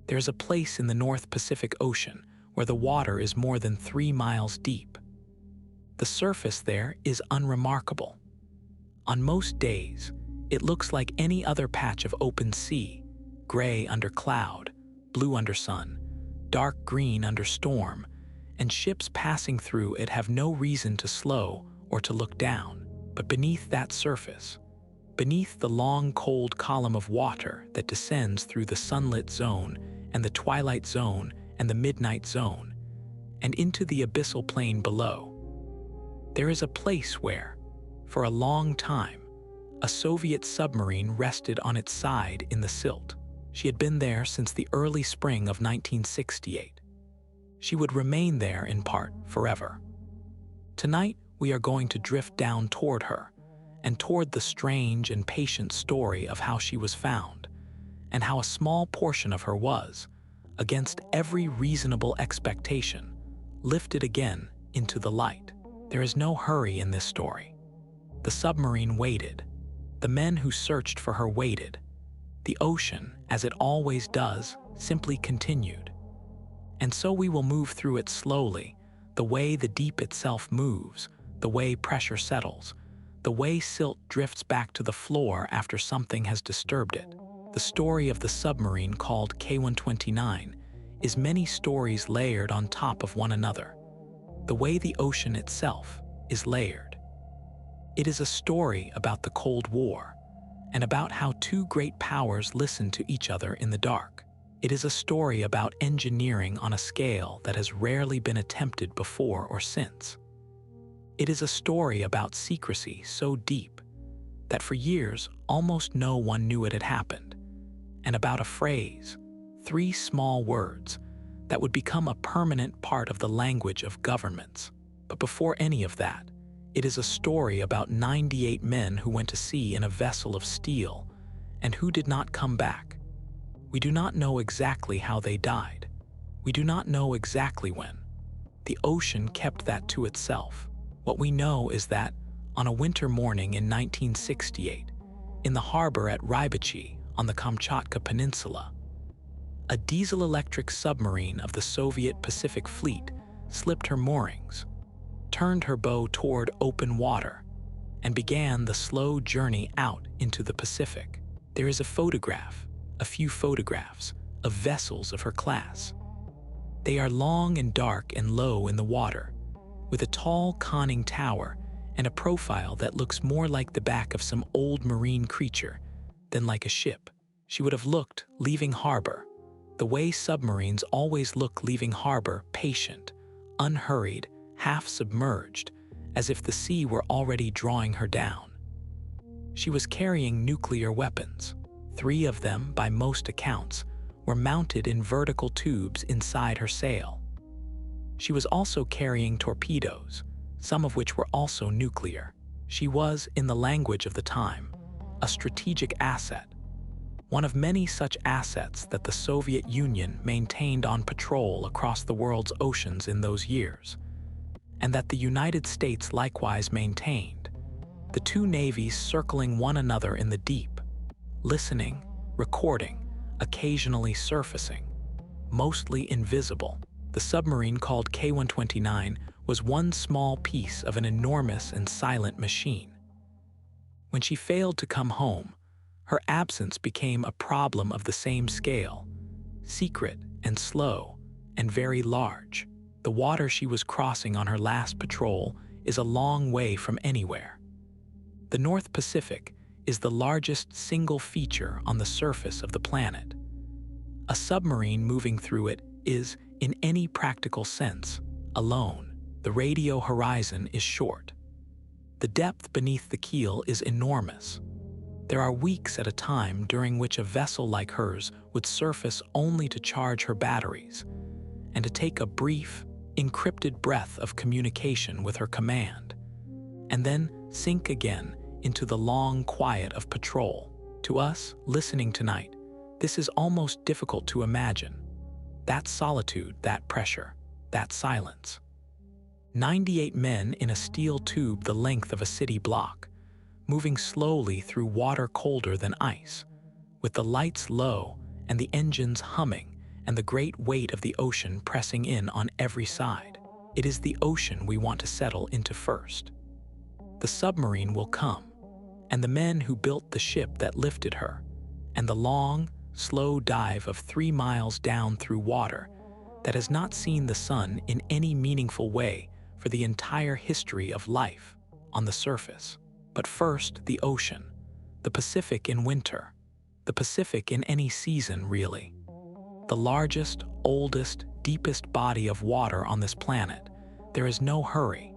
There's a place in the North Pacific Ocean where the water is more than 3 miles deep. The surface there is unremarkable. On most days, it looks like any other patch of open sea, gray under cloud, blue under sun, dark green under storm, and ships passing through it have no reason to slow or to look down. But beneath that surface, beneath the long cold column of water that descends through the sunlit zone and the twilight zone and the midnight zone, and into the abyssal plain below, there is a place where, for a long time, a Soviet submarine rested on its side in the silt. She had been there since the early spring of 1968. She would remain there in part forever. Tonight, we are going to drift down toward her, and toward the strange and patient story of how she was found, and how a small portion of her was, against every reasonable expectation, lifted again into the light. There is no hurry in this story. The submarine waited. The men who searched for her waited. The ocean, as it always does, simply continued. And so we will move through it slowly, the way the deep itself moves, the way pressure settles, the way silt drifts back to the floor after something has disturbed it. The story of the submarine called K-129 is many stories layered on top of one another, the way the ocean itself is layered. It is a story about the Cold War, and about how two great powers listened to each other in the dark. It is a story about engineering on a scale that has rarely been attempted before or since. It is a story about secrecy so deep that for years almost no one knew it had happened, and about a phrase, 3 small words, that would become a permanent part of the language of governments. But before any of that, it is a story about 98 men who went to sea in a vessel of steel and who did not come back. We do not know exactly how they died. We do not know exactly when. The ocean kept that to itself. What we know is that, on a winter morning in 1968, in the harbor at Rybachi on the Kamchatka Peninsula, a diesel-electric submarine of the Soviet Pacific Fleet slipped her moorings, turned her bow toward open water, and began the slow journey out into the Pacific. There is a few photographs, of vessels of her class. They are long and dark and low in the water, with a tall conning tower and a profile that looks more like the back of some old marine creature than like a ship. She would have looked leaving harbor, the way submarines always look leaving harbor, patient, unhurried, half-submerged, as if the sea were already drawing her down. She was carrying nuclear weapons. 3 of them, by most accounts, were mounted in vertical tubes inside her sail. She was also carrying torpedoes, some of which were also nuclear. She was, in the language of the time, a strategic asset, one of many such assets that the Soviet Union maintained on patrol across the world's oceans in those years, and that the United States likewise maintained, the 2 navies circling one another in the deep, listening, recording, occasionally surfacing, mostly invisible. The submarine called K-129 was one small piece of an enormous and silent machine. When she failed to come home, her absence became a problem of the same scale, secret and slow and very large. The water she was crossing on her last patrol is a long way from anywhere. The North Pacific is the largest single feature on the surface of the planet. A submarine moving through it is, in any practical sense, alone. The radio horizon is short. The depth beneath the keel is enormous. There are weeks at a time during which a vessel like hers would surface only to charge her batteries and to take a brief, encrypted breath of communication with her command, and then sink again into the long quiet of patrol. To us, listening tonight, this is almost difficult to imagine. That solitude, that pressure, that silence. 98 men in a steel tube the length of a city block, moving slowly through water colder than ice, with the lights low and the engines humming and the great weight of the ocean pressing in on every side. It is the ocean we want to settle into first. The submarine will come, and the men who built the ship that lifted her, and the long, slow dive of 3 miles down through water that has not seen the sun in any meaningful way for the entire history of life on the surface. But first, the ocean, the Pacific in winter, the Pacific in any season, really. The largest, oldest, deepest body of water on this planet. There is no hurry.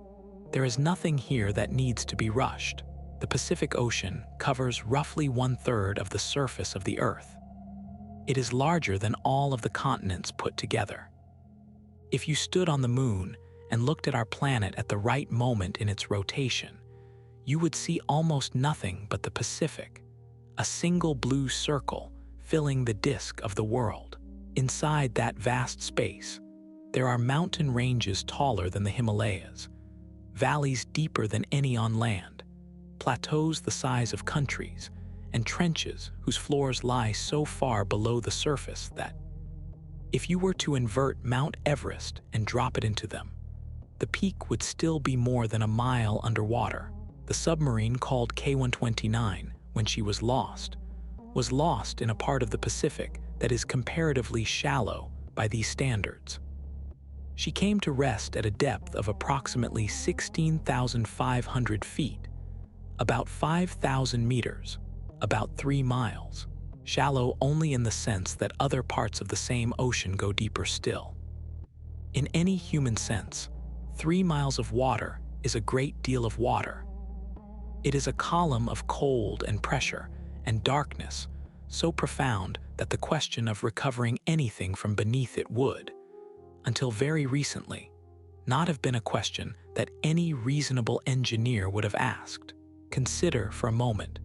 There is nothing here that needs to be rushed. The Pacific Ocean covers roughly 1/3 of the surface of the Earth. It is larger than all of the continents put together. If you stood on the moon and looked at our planet at the right moment in its rotation, you would see almost nothing but the Pacific, a single blue circle filling the disk of the world. Inside that vast space, there are mountain ranges taller than the Himalayas, valleys deeper than any on land, plateaus the size of countries, and trenches whose floors lie so far below the surface that, if you were to invert Mount Everest and drop it into them, the peak would still be more than a mile underwater. The submarine called K-129, when she was lost in a part of the Pacific that is comparatively shallow by these standards. She came to rest at a depth of approximately 16,500 feet, about 5,000 meters, about 3 miles, shallow only in the sense that other parts of the same ocean go deeper still. In any human sense, 3 miles of water is a great deal of water. It is a column of cold and pressure and darkness so profound that the question of recovering anything from beneath it would, until very recently, not have been a question that any reasonable engineer would have asked. Consider for a moment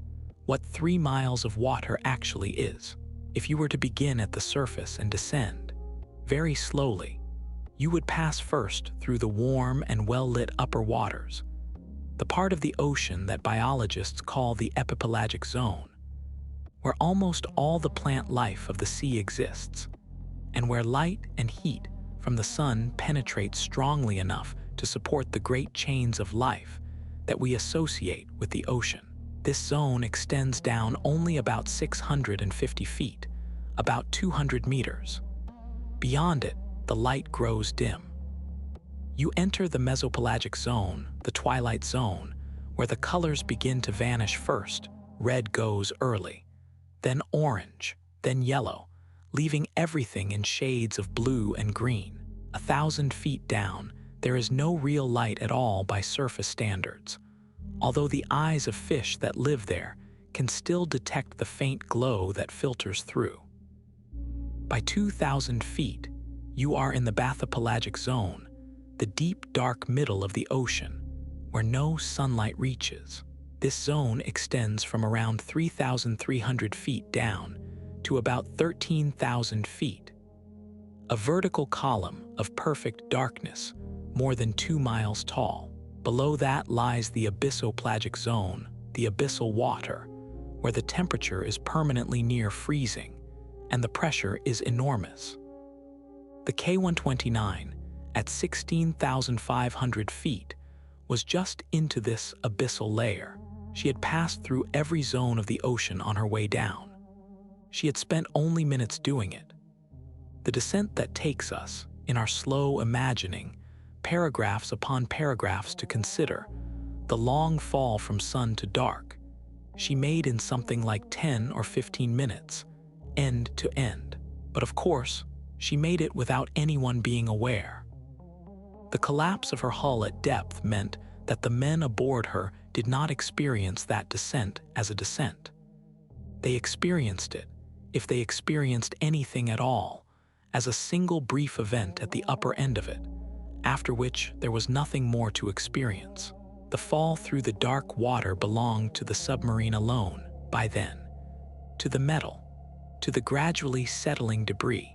what 3 miles of water actually is. If you were to begin at the surface and descend, very slowly, you would pass first through the warm and well-lit upper waters, the part of the ocean that biologists call the epipelagic zone, where almost all the plant life of the sea exists, and where light and heat from the sun penetrate strongly enough to support the great chains of life that we associate with the ocean. This zone extends down only about 650 feet, about 200 meters. Beyond it, the light grows dim. You enter the mesopelagic zone, the twilight zone, where the colors begin to vanish first. Red goes early, then orange, then yellow, leaving everything in shades of blue and green. 1,000 feet down, there is no real light at all by surface standards, although the eyes of fish that live there can still detect the faint glow that filters through. By 2,000 feet, you are in the bathypelagic zone, the deep, dark middle of the ocean, where no sunlight reaches. This zone extends from around 3,300 feet down to about 13,000 feet, a vertical column of perfect darkness, more than 2 miles tall. Below that lies the abyssopelagic zone, the abyssal water, where the temperature is permanently near freezing and the pressure is enormous. The K-129, at 16,500 feet, was just into this abyssal layer. She had passed through every zone of the ocean on her way down. She had spent only minutes doing it. The descent that takes us, in our slow imagining, paragraphs upon paragraphs to consider, the long fall from sun to dark, she made in something like 10 or 15 minutes, end to end. But of course, she made it without anyone being aware. The collapse of her hull at depth meant that the men aboard her did not experience that descent as a descent. They experienced it, if they experienced anything at all, as a single brief event at the upper end of it, after which there was nothing more to experience. The fall through the dark water belonged to the submarine alone by then, to the metal, to the gradually settling debris,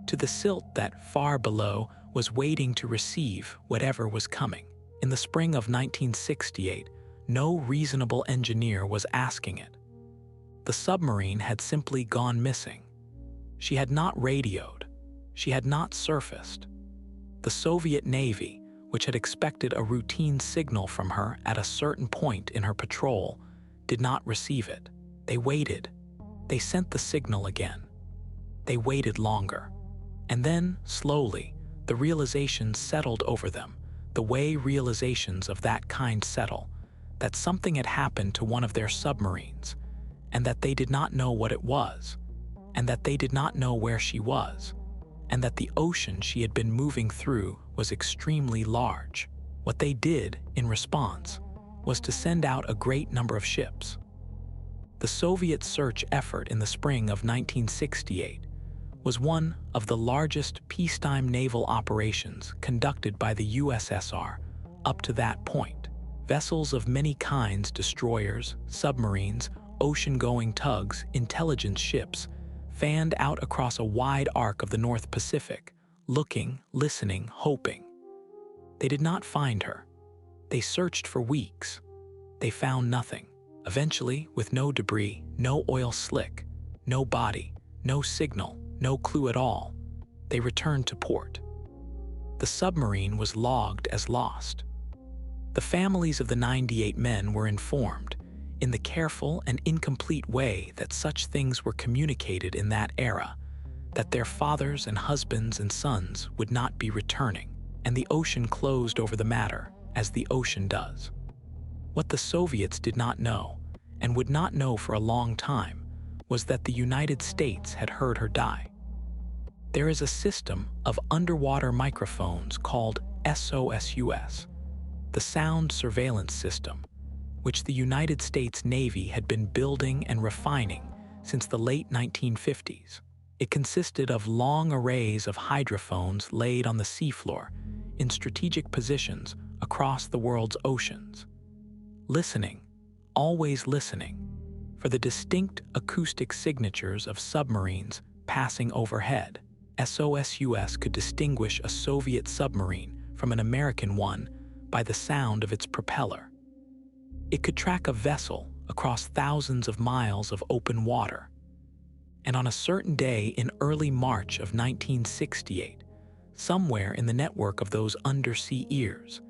to the silt that far below was waiting to receive whatever was coming. In the spring of 1968, no reasonable engineer was asking it. The submarine had simply gone missing. She had not radioed. She had not surfaced. The Soviet Navy, which had expected a routine signal from her at a certain point in her patrol, did not receive it. They waited. They sent the signal again. They waited longer. And then, slowly, the realization settled over them, the way realizations of that kind settle, that something had happened to one of their submarines, and that they did not know what it was, and that they did not know where she was, and that the ocean she had been moving through was extremely large. What they did, in response, was to send out a great number of ships. The Soviet search effort in the spring of 1968 was one of the largest peacetime naval operations conducted by the USSR up to that point. Vessels of many kinds, destroyers, submarines, ocean-going tugs, intelligence ships, fanned out across a wide arc of the North Pacific, looking, listening, hoping. They did not find her. They searched for weeks. They found nothing. Eventually, with no debris, no oil slick, no body, no signal, no clue at all, they returned to port. The submarine was logged as lost. The families of the 98 men were informed, in the careful and incomplete way that such things were communicated in that era, that their fathers and husbands and sons would not be returning, and the ocean closed over the matter, as the ocean does. What the Soviets did not know, and would not know for a long time, was that the United States had heard her die. There is a system of underwater microphones called SOSUS, the Sound Surveillance System, which the United States Navy had been building and refining since the late 1950s. It consisted of long arrays of hydrophones laid on the seafloor in strategic positions across the world's oceans. Listening, always listening, for the distinct acoustic signatures of submarines passing overhead. SOSUS could distinguish a Soviet submarine from an American one by the sound of its propeller. It could track a vessel across thousands of miles of open water. And on a certain day in early March of 1968, somewhere in the network of those undersea ears,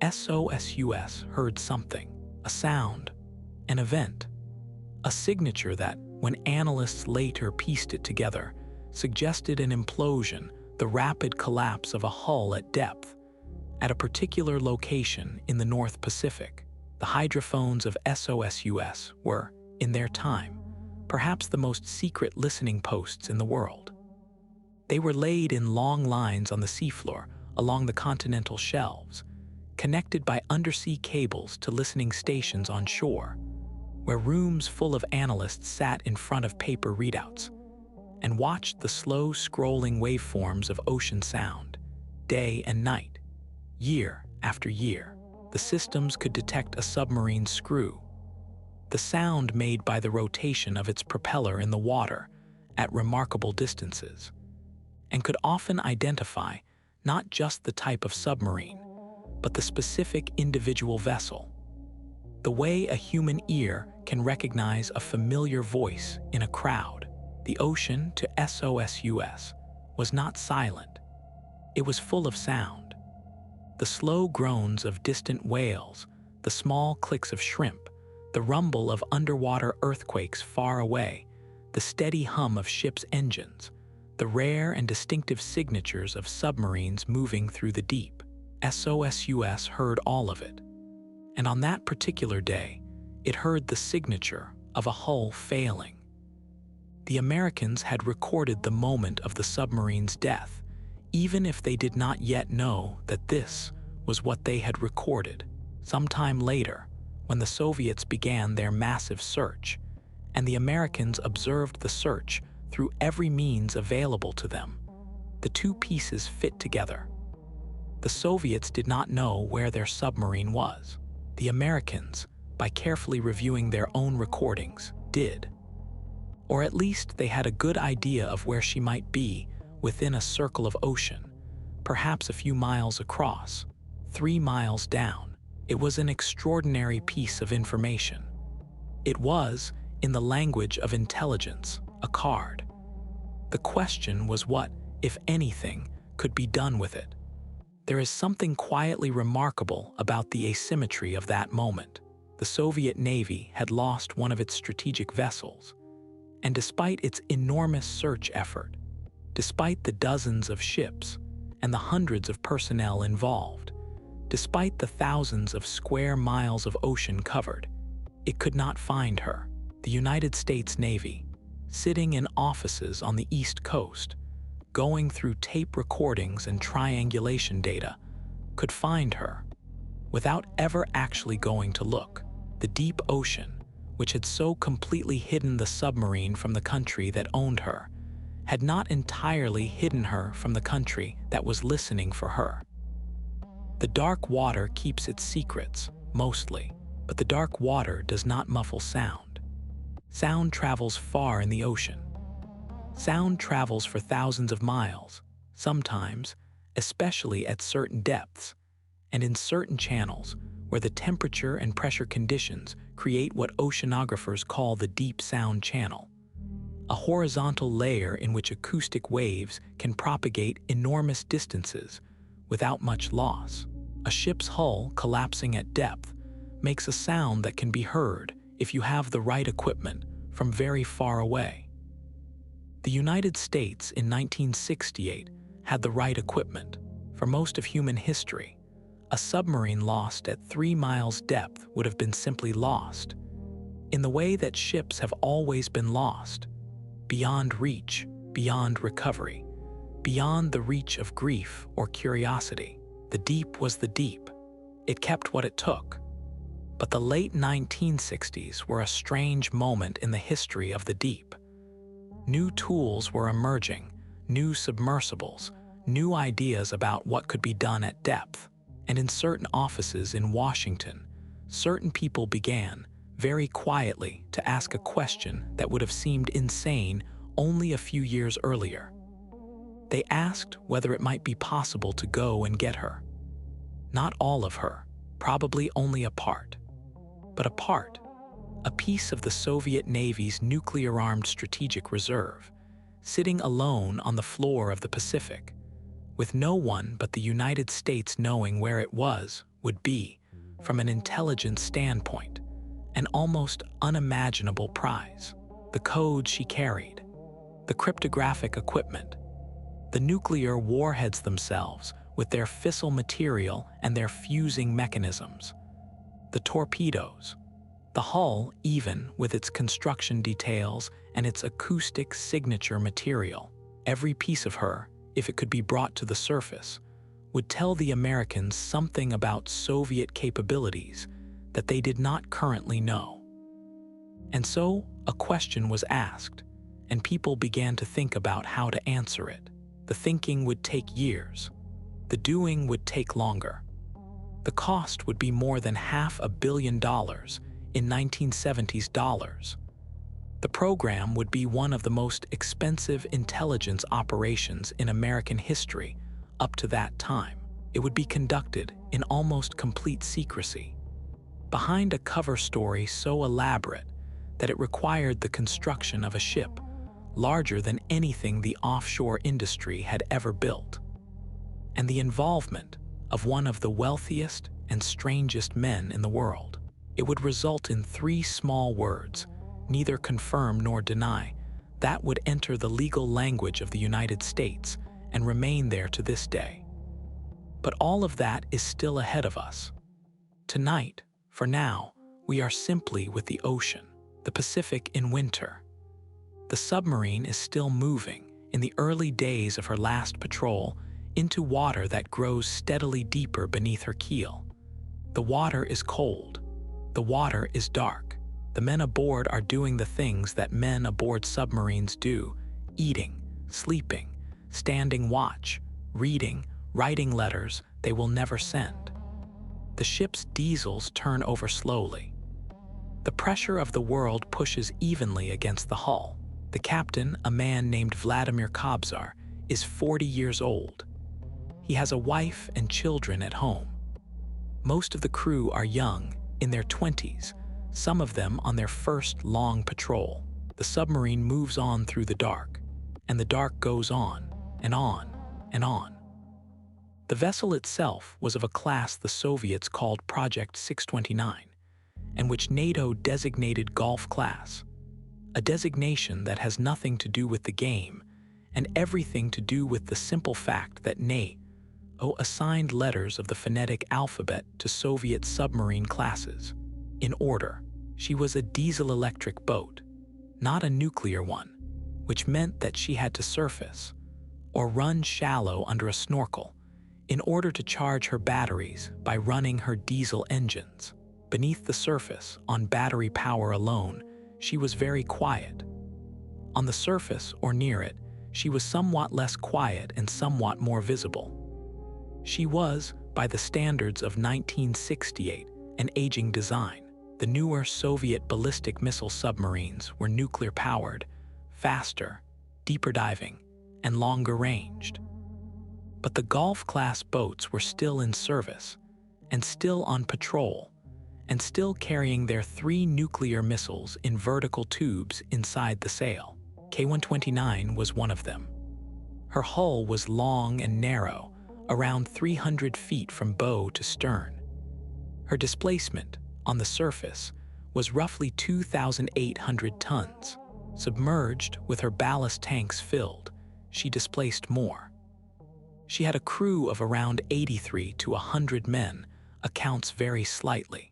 SOSUS heard something, a sound, an event, a signature that, when analysts later pieced it together, suggested an implosion, the rapid collapse of a hull at depth, at a particular location in the North Pacific. The hydrophones of SOSUS were, in their time, perhaps the most secret listening posts in the world. They were laid in long lines on the seafloor along the continental shelves, connected by undersea cables to listening stations on shore, where rooms full of analysts sat in front of paper readouts and watched the slow scrolling waveforms of ocean sound, day and night, year after year. The systems could detect a submarine's screw, the sound made by the rotation of its propeller in the water at remarkable distances, and could often identify not just the type of submarine, but the specific individual vessel. The way a human ear can recognize a familiar voice in a crowd, the ocean to SOSUS was not silent. It was full of sound. The slow groans of distant whales, the small clicks of shrimp, the rumble of underwater earthquakes far away, the steady hum of ships' engines, the rare and distinctive signatures of submarines moving through the deep. SOSUS heard all of it. And on that particular day, it heard the signature of a hull failing. The Americans had recorded the moment of the submarine's death, even if they did not yet know that this was what they had recorded. Sometime later, when the Soviets began their massive search, and the Americans observed the search through every means available to them, the two pieces fit together. The Soviets did not know where their submarine was. The Americans, by carefully reviewing their own recordings, did. Or at least they had a good idea of where she might be within a circle of ocean, perhaps a few miles across, 3 miles down. It was an extraordinary piece of information. It was, in the language of intelligence, a card. The question was what, if anything, could be done with it. There is something quietly remarkable about the asymmetry of that moment. The Soviet Navy had lost one of its strategic vessels, and despite its enormous search effort, despite the dozens of ships and the hundreds of personnel involved, despite the thousands of square miles of ocean covered, it could not find her. The United States Navy, sitting in offices on the East Coast, going through tape recordings and triangulation data, could find her without ever actually going to look. The deep ocean, which had so completely hidden the submarine from the country that owned her, had not entirely hidden her from the country that was listening for her. The dark water keeps its secrets, mostly, but the dark water does not muffle sound. Sound travels far in the ocean. Sound travels for thousands of miles, sometimes, especially at certain depths, and in certain channels where the temperature and pressure conditions create what oceanographers call the deep sound channel, a horizontal layer in which acoustic waves can propagate enormous distances without much loss. A ship's hull collapsing at depth makes a sound that can be heard if you have the right equipment from very far away. The United States in 1968 had the right equipment. For most of human history, a submarine lost at 3 miles depth would have been simply lost, in the way that ships have always been lost, beyond reach, beyond recovery, beyond the reach of grief or curiosity. The deep was the deep. It kept what it took. But the late 1960s were a strange moment in the history of the deep. New tools were emerging, new submersibles, new ideas about what could be done at depth. And in certain offices in Washington, certain people began, very quietly, to ask a question that would have seemed insane only a few years earlier. They asked whether it might be possible to go and get her. Not all of her, probably only a part. But a part, a piece of the Soviet Navy's nuclear-armed strategic reserve, sitting alone on the floor of the Pacific, with no one but the United States knowing where it was, would be, from an intelligence standpoint, an almost unimaginable prize. The code she carried, the cryptographic equipment, the nuclear warheads themselves with their fissile material and their fusing mechanisms, the torpedoes, the hull even with its construction details and its acoustic signature material. Every piece of her, if it could be brought to the surface, would tell the Americans something about Soviet capabilities that they did not currently know. And so a question was asked, and people began to think about how to answer it. The thinking would take years. The doing would take longer. The cost would be more than $500 million in 1970s dollars. The program would be one of the most expensive intelligence operations in American history up to that time. It would be conducted in almost complete secrecy, behind a cover story so elaborate that it required the construction of a ship larger than anything the offshore industry had ever built, and the involvement of one of the wealthiest and strangest men in the world. It would result in 3 small words, neither confirm nor deny, that would enter the legal language of the United States and remain there to this day. But all of that is still ahead of us. Tonight, for now, we are simply with the ocean, the Pacific in winter. The submarine is still moving, in the early days of her last patrol, into water that grows steadily deeper beneath her keel. The water is cold. The water is dark. The men aboard are doing the things that men aboard submarines do: eating, sleeping, standing watch, reading, writing letters they will never send. The ship's diesels turn over slowly. The pressure of the world pushes evenly against the hull. The captain, a man named Vladimir Kobzar, is 40 years old. He has a wife and children at home. Most of the crew are young, in their 20s, some of them on their first long patrol. The submarine moves on through the dark, and the dark goes on and on and on. The vessel itself was of a class the Soviets called Project 629, and which NATO designated Golf class, a designation that has nothing to do with the game and everything to do with the simple fact that NATO assigned letters of the phonetic alphabet to Soviet submarine classes. In order, she was a diesel-electric boat, not a nuclear one, which meant that she had to surface or run shallow under a snorkel in order to charge her batteries by running her diesel engines. Beneath the surface, on battery power alone, she was very quiet. On the surface or near it, she was somewhat less quiet and somewhat more visible. She was, by the standards of 1968, an aging design. The newer Soviet ballistic missile submarines were nuclear-powered, faster, deeper diving, and longer ranged. But the Golf-class boats were still in service, and still on patrol, and still carrying their 3 nuclear missiles in vertical tubes inside the sail. K-129 was one of them. Her hull was long and narrow, around 300 feet from bow to stern. Her displacement, on the surface, was roughly 2,800 tons. Submerged, with her ballast tanks filled, she displaced more. She had a crew of around 83 to 100 men, accounts vary slightly.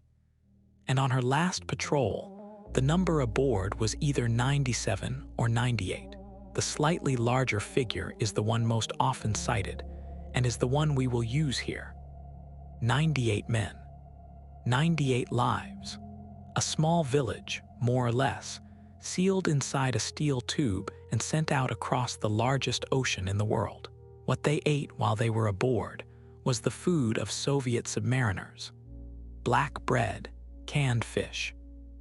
And on her last patrol, the number aboard was either 97 or 98. The slightly larger figure is the one most often cited, and is the one we will use here. 98 men. 98 lives. A small village, more or less, sealed inside a steel tube and sent out across the largest ocean in the world. What they ate while they were aboard was the food of Soviet submariners. Black bread, canned fish,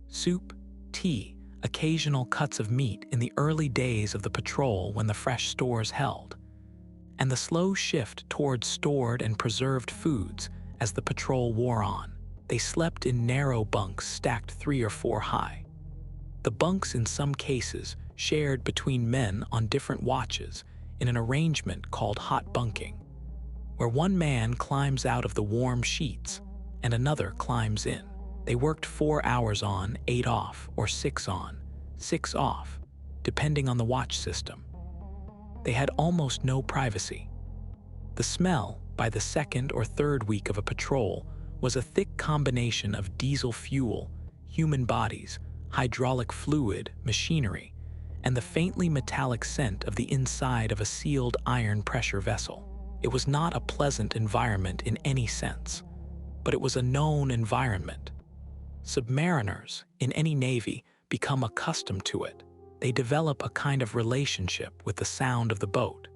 soup, tea, occasional cuts of meat in the early days of the patrol when the fresh stores held, and the slow shift towards stored and preserved foods as the patrol wore on. They slept in narrow bunks stacked 3 or 4 high. The bunks in some cases shared between men on different watches in an arrangement called hot bunking, where one man climbs out of the warm sheets and another climbs in. They worked 4 hours on, 8 off, or 6 on, 6 off, depending on the watch system. They had almost no privacy. The smell, by the 2nd or 3rd week of a patrol, was a thick combination of diesel fuel, human bodies, hydraulic fluid, machinery, and the faintly metallic scent of the inside of a sealed iron pressure vessel. It was not a pleasant environment in any sense, but it was a known environment. Submariners, in any navy, become accustomed to it. They develop a kind of relationship with the sound of the boat,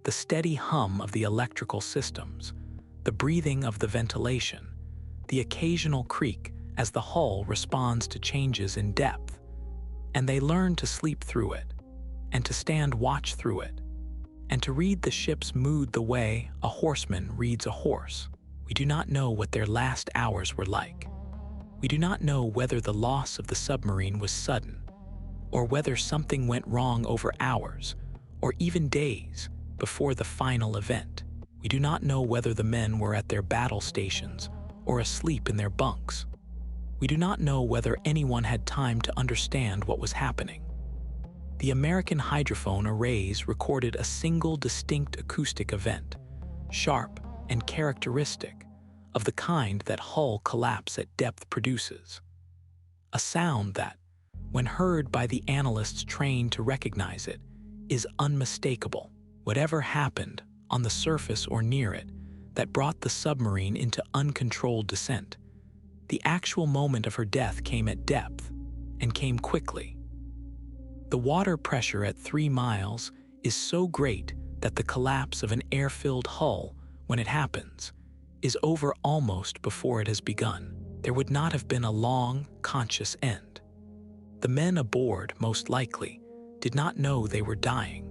the steady hum of the electrical systems, the breathing of the ventilation, the occasional creak as the hull responds to changes in depth, and they learn to sleep through it, and to stand watch through it, and to read the ship's mood the way a horseman reads a horse. We do not know what their last hours were like. We do not know whether the loss of the submarine was sudden, or whether something went wrong over hours, or even days, before the final event. We do not know whether the men were at their battle stations or asleep in their bunks. We do not know whether anyone had time to understand what was happening. The American hydrophone arrays recorded a single distinct acoustic event, sharp and characteristic, of the kind that hull collapse at depth produces. A sound that, when heard by the analysts trained to recognize it, is unmistakable. Whatever happened, on the surface or near it, that brought the submarine into uncontrolled descent, the actual moment of her death came at depth, and came quickly. The water pressure at 3 miles is so great that the collapse of an air-filled hull, when it happens, is over almost before it has begun. There would not have been a long, conscious end. The men aboard, most likely, did not know they were dying.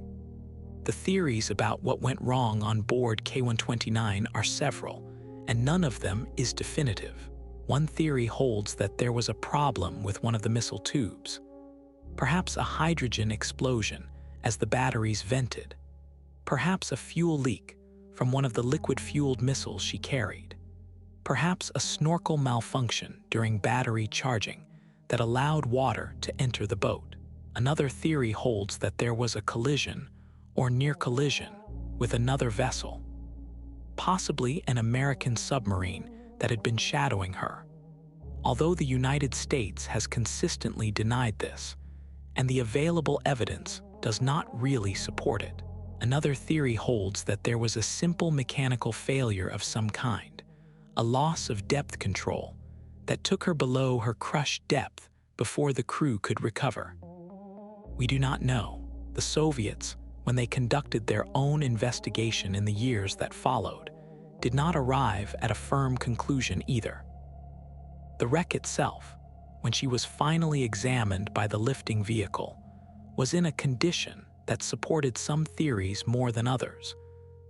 The theories about what went wrong on board K-129 are several, and none of them is definitive. One theory holds that there was a problem with one of the missile tubes, perhaps a hydrogen explosion, as the batteries vented. Perhaps a fuel leak from one of the liquid-fueled missiles she carried. Perhaps a snorkel malfunction during battery charging that allowed water to enter the boat. Another theory holds that there was a collision or near collision with another vessel, possibly an American submarine that had been shadowing her. Although the United States has consistently denied this, and the available evidence does not really support it, another theory holds that there was a simple mechanical failure of some kind, a loss of depth control that took her below her crushed depth before the crew could recover. We do not know. The Soviets, when they conducted their own investigation in the years that followed, did not arrive at a firm conclusion either. The wreck itself, when she was finally examined by the lifting vehicle, was in a condition that supported some theories more than others,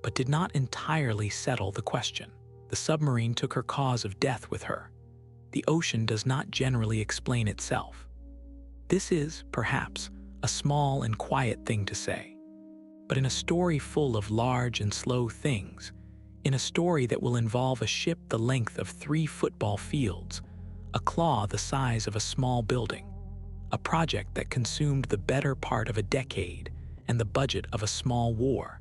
but did not entirely settle the question. The submarine took her cause of death with her. The ocean does not generally explain itself. This is, perhaps, a small and quiet thing to say, but in a story full of large and slow things, in a story that will involve a ship the length of 3 football fields, a claw the size of a small building, a project that consumed the better part of a decade and the budget of a small war.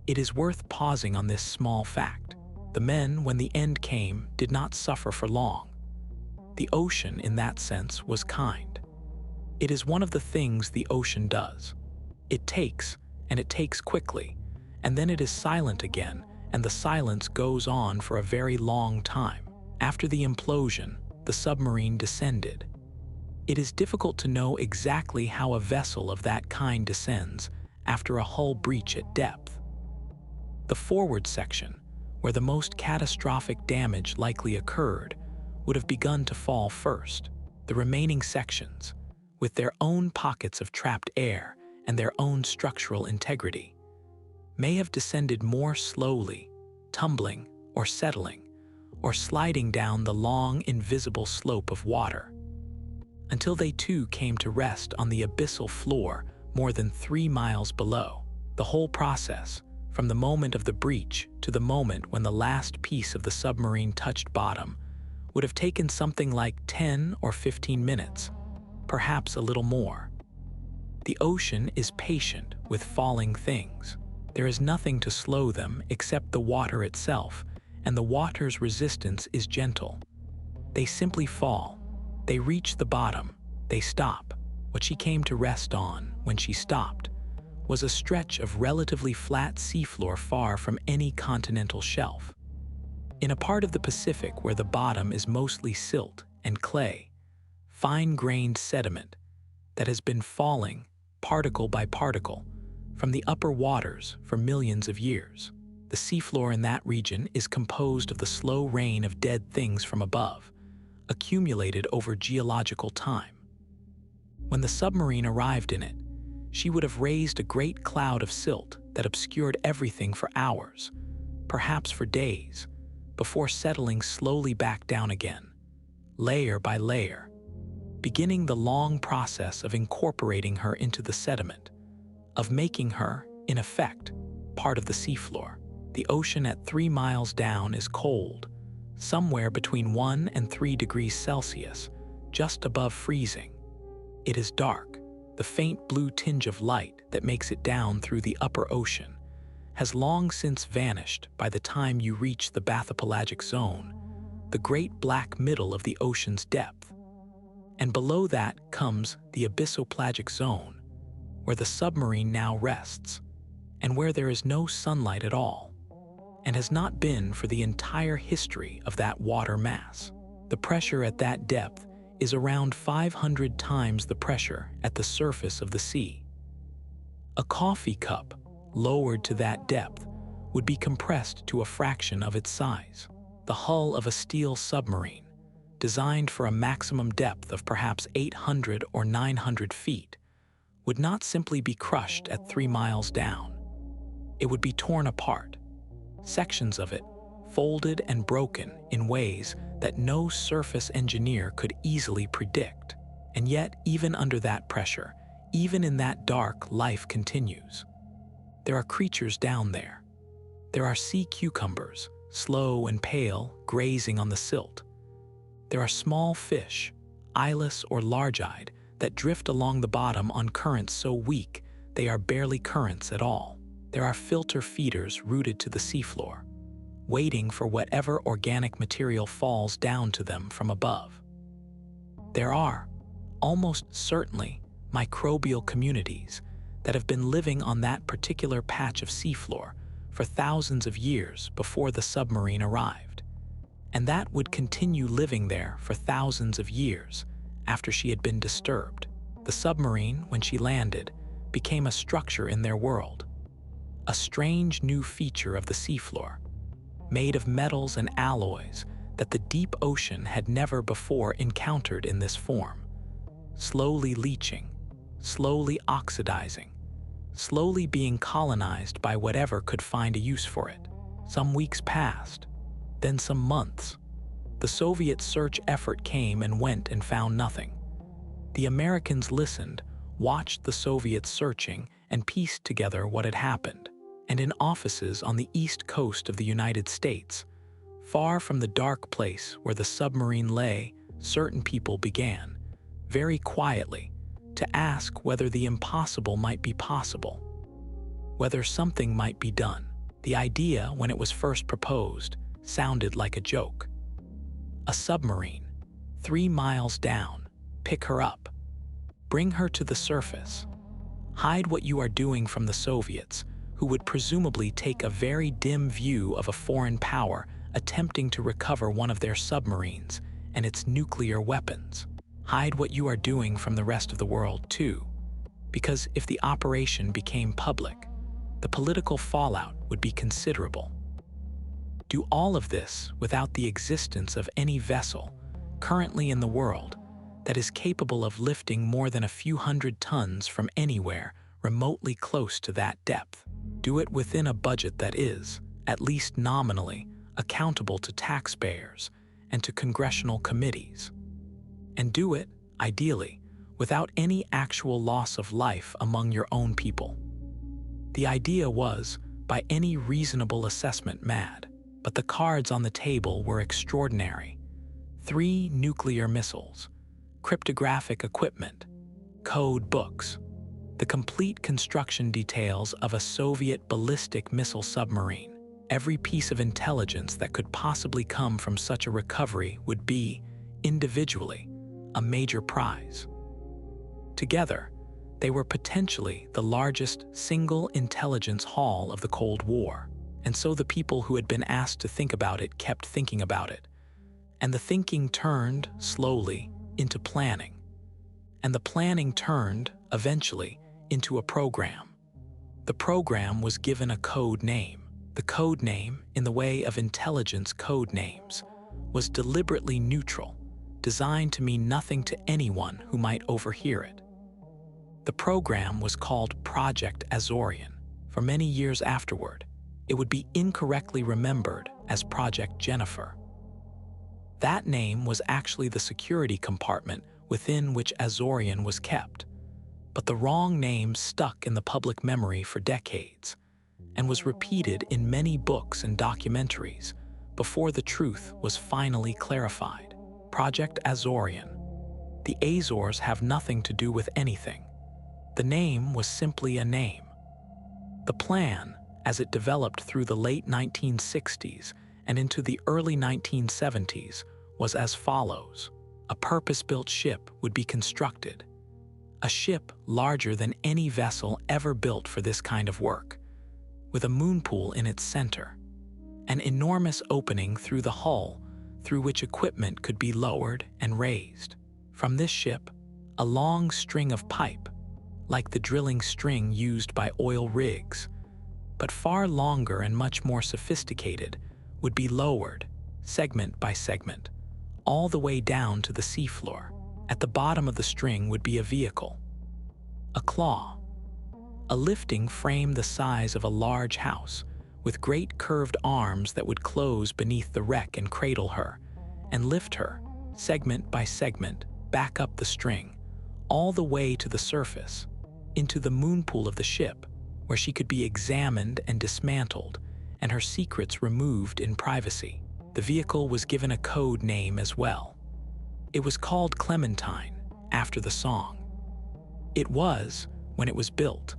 It is worth pausing on this small fact. The men, when the end came, did not suffer for long. The ocean, in that sense, was kind. It is one of the things the ocean does. It takes, and it takes quickly, and then it is silent again, and the silence goes on for a very long time. After the implosion, the submarine descended. It is difficult to know exactly how a vessel of that kind descends after a hull breach at depth. The forward section, where the most catastrophic damage likely occurred, would have begun to fall first. The remaining sections, with their own pockets of trapped air and their own structural integrity, may have descended more slowly, tumbling or settling, or sliding down the long, invisible slope of water, until they too came to rest on the abyssal floor more than 3 miles below. The whole process, from the moment of the breach to the moment when the last piece of the submarine touched bottom, would have taken something like 10 or 15 minutes, perhaps a little more. The ocean is patient with falling things. There is nothing to slow them except the water itself, and the water's resistance is gentle. They simply fall. They reach the bottom. They stop. What she came to rest on when she stopped was a stretch of relatively flat seafloor far from any continental shelf. In a part of the Pacific where the bottom is mostly silt and clay, fine-grained sediment that has been falling, particle by particle, from the upper waters for millions of years. The seafloor in that region is composed of the slow rain of dead things from above, accumulated over geological time. When the submarine arrived in it, she would have raised a great cloud of silt that obscured everything for hours, perhaps for days, before settling slowly back down again, layer by layer, beginning the long process of incorporating her into the sediment, of making her, in effect, part of the seafloor. The ocean at 3 miles down is cold, somewhere between 1 and 3 degrees Celsius, just above freezing. It is dark. The faint blue tinge of light that makes it down through the upper ocean has long since vanished by the time you reach the bathypelagic zone, the great black middle of the ocean's depth. And below that comes the abyssopelagic zone, where the submarine now rests, and where there is no sunlight at all, and has not been for the entire history of that water mass. The pressure at that depth is around 500 times the pressure at the surface of the sea. A coffee cup, lowered to that depth, would be compressed to a fraction of its size. The hull of a steel submarine, designed for a maximum depth of perhaps 800 or 900 feet, would not simply be crushed at 3 miles down. It would be torn apart, sections of it folded and broken in ways that no surface engineer could easily predict. And yet, even under that pressure, even in that dark, life continues. There are creatures down there. There are sea cucumbers, slow and pale, grazing on the silt. There are small fish, eyeless or large-eyed, that drift along the bottom on currents so weak they are barely currents at all. There are filter feeders rooted to the seafloor, waiting for whatever organic material falls down to them from above. There are, almost certainly, microbial communities that have been living on that particular patch of seafloor for thousands of years before the submarine arrived, and that would continue living there for thousands of years after she had been disturbed. The submarine, when she landed, became a structure in their world, a strange new feature of the seafloor, made of metals and alloys that the deep ocean had never before encountered in this form, slowly leaching, slowly oxidizing, slowly being colonized by whatever could find a use for it. Some weeks passed, then some months. The Soviet search effort came and went and found nothing. The Americans listened, watched the Soviets searching, and pieced together what had happened. And in offices on the east coast of the United States, far from the dark place where the submarine lay, certain people began, very quietly, to ask whether the impossible might be possible, whether something might be done. The idea, when it was first proposed, sounded like a joke. A submarine, 3 miles down, pick her up, bring her to the surface, hide what you are doing from the Soviets, who would presumably take a very dim view of a foreign power attempting to recover one of their submarines and its nuclear weapons. Hide what you are doing from the rest of the world, too, because if the operation became public, the political fallout would be considerable. Do all of this without the existence of any vessel currently in the world that is capable of lifting more than a few hundred tons from anywhere remotely close to that depth. Do it within a budget that is, at least nominally, accountable to taxpayers and to congressional committees. And do it, ideally, without any actual loss of life among your own people. The idea was, by any reasonable assessment, mad, but the cards on the table were extraordinary. 3 nuclear missiles, cryptographic equipment, code books, the complete construction details of a Soviet ballistic missile submarine. Every piece of intelligence that could possibly come from such a recovery would be, individually, a major prize. Together, they were potentially the largest single intelligence haul of the Cold War, and so the people who had been asked to think about it kept thinking about it, and the thinking turned, slowly, into planning, and the planning turned, eventually, into a program. The program was given a code name. The code name, in the way of intelligence code names, was deliberately neutral, designed to mean nothing to anyone who might overhear it. The program was called Project Azorian. For many years afterward, it would be incorrectly remembered as Project Jennifer. That name was actually the security compartment within which Azorian was kept, but the wrong name stuck in the public memory for decades and was repeated in many books and documentaries before the truth was finally clarified. Project Azorian. The Azores have nothing to do with anything. The name was simply a name. The plan, as it developed through the late 1960s and into the early 1970s, was as follows. A purpose-built ship would be constructed. A ship larger than any vessel ever built for this kind of work, with a moon pool in its center, an enormous opening through the hull through which equipment could be lowered and raised. From this ship, a long string of pipe, like the drilling string used by oil rigs, but far longer and much more sophisticated, would be lowered, segment by segment, all the way down to the seafloor. At the bottom of the string would be a vehicle, a claw, a lifting frame the size of a large house, with great curved arms that would close beneath the wreck and cradle her, and lift her, segment by segment, back up the string, all the way to the surface, into the moon pool of the ship, where she could be examined and dismantled, and her secrets removed in privacy. The vehicle was given a code name as well. It was called Clementine, after the song. It was, when it was built,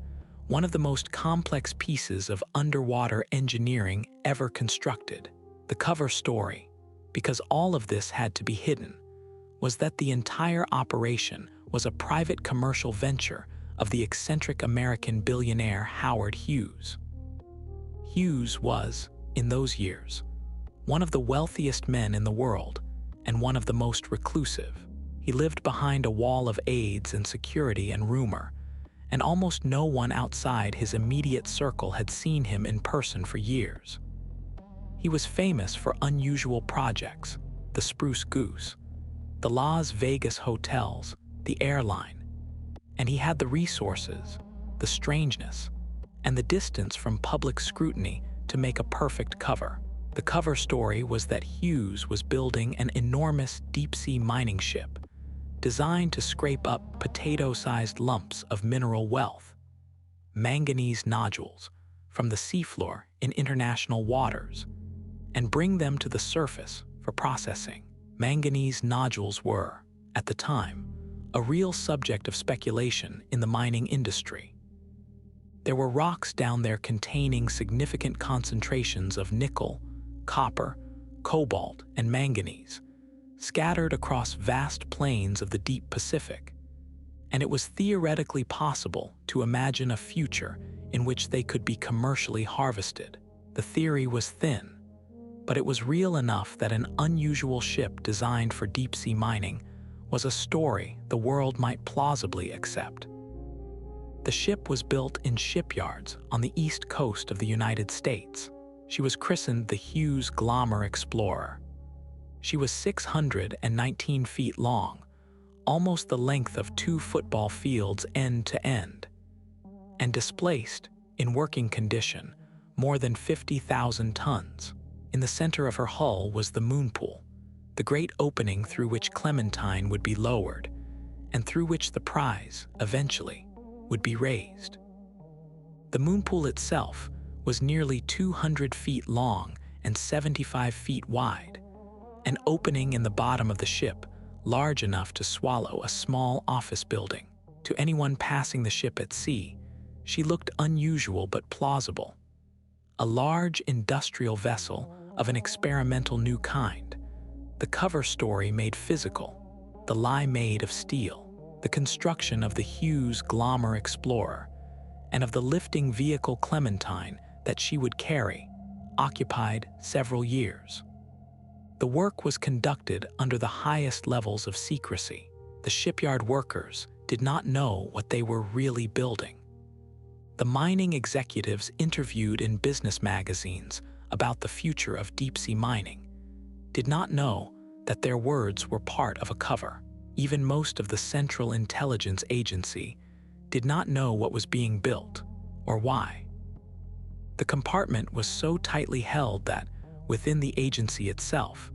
one of the most complex pieces of underwater engineering ever constructed. The cover story, because all of this had to be hidden, was that the entire operation was a private commercial venture of the eccentric American billionaire Howard Hughes. Hughes was, in those years, one of the wealthiest men in the world and one of the most reclusive. He lived behind a wall of aides and security and rumor, and almost no one outside his immediate circle had seen him in person for years. He was famous for unusual projects, the Spruce Goose, the Las Vegas hotels, the airline, and he had the resources, the strangeness, and the distance from public scrutiny to make a perfect cover. The cover story was that Hughes was building an enormous deep-sea mining ship designed to scrape up potato-sized lumps of mineral wealth, manganese nodules, from the seafloor in international waters and bring them to the surface for processing. Manganese nodules were, at the time, a real subject of speculation in the mining industry. There were rocks down there containing significant concentrations of nickel, copper, cobalt, and manganese, scattered across vast plains of the deep Pacific, and it was theoretically possible to imagine a future in which they could be commercially harvested. The theory was thin, but it was real enough that an unusual ship designed for deep-sea mining was a story the world might plausibly accept. The ship was built in shipyards on the east coast of the United States. She was christened the Hughes Glomar Explorer. She was 619 feet long, almost the length of 2 football fields end to end, and displaced, in working condition, more than 50,000 tons. In the center of her hull was the moon pool, the great opening through which Clementine would be lowered, and through which the prize, eventually, would be raised. The moon pool itself was nearly 200 feet long and 75 feet wide, an opening in the bottom of the ship large enough to swallow a small office building. To anyone passing the ship at sea, she looked unusual but plausible. A large industrial vessel of an experimental new kind, the cover story made physical, the lie made of steel. The construction of the Hughes Glomar Explorer and of the lifting vehicle Clementine that she would carry occupied several years. The work was conducted under the highest levels of secrecy. The shipyard workers did not know what they were really building. The mining executives interviewed in business magazines about the future of deep-sea mining did not know that their words were part of a cover. Even most of the Central Intelligence Agency did not know what was being built or why. The compartment was so tightly held that, within the agency itself,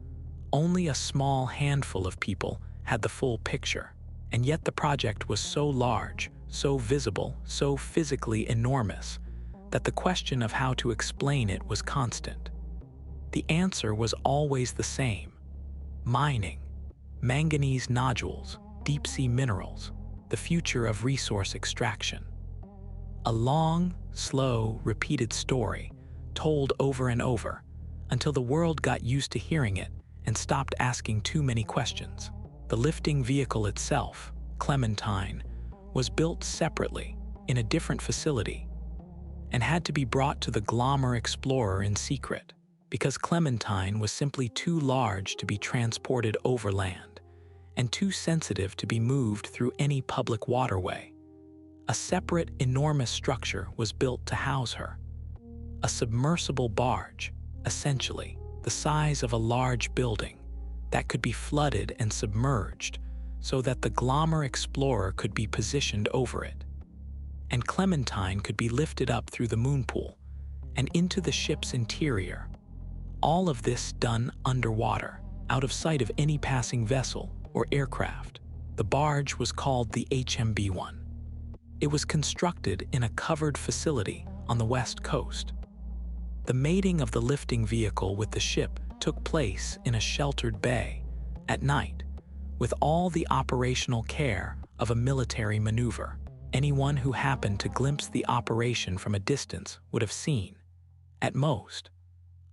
only a small handful of people had the full picture, and yet the project was so large, so visible, so physically enormous, that the question of how to explain it was constant. The answer was always the same: mining. Manganese nodules, deep-sea minerals, the future of resource extraction. A long, slow, repeated story, told over and over, until the world got used to hearing it and stopped asking too many questions. The lifting vehicle itself, Clementine, was built separately, in a different facility, and had to be brought to the Glomar Explorer in secret, because Clementine was simply too large to be transported overland and too sensitive to be moved through any public waterway. A separate, enormous structure was built to house her. A submersible barge, essentially, the size of a large building, that could be flooded and submerged so that the Glomar Explorer could be positioned over it. And Clementine could be lifted up through the moon pool and into the ship's interior. All of this done underwater, out of sight of any passing vessel or aircraft. The barge was called the HMB-1. It was constructed in a covered facility on the west coast. The mating of the lifting vehicle with the ship took place in a sheltered bay at night, with all the operational care of a military maneuver. Anyone who happened to glimpse the operation from a distance would have seen, at most,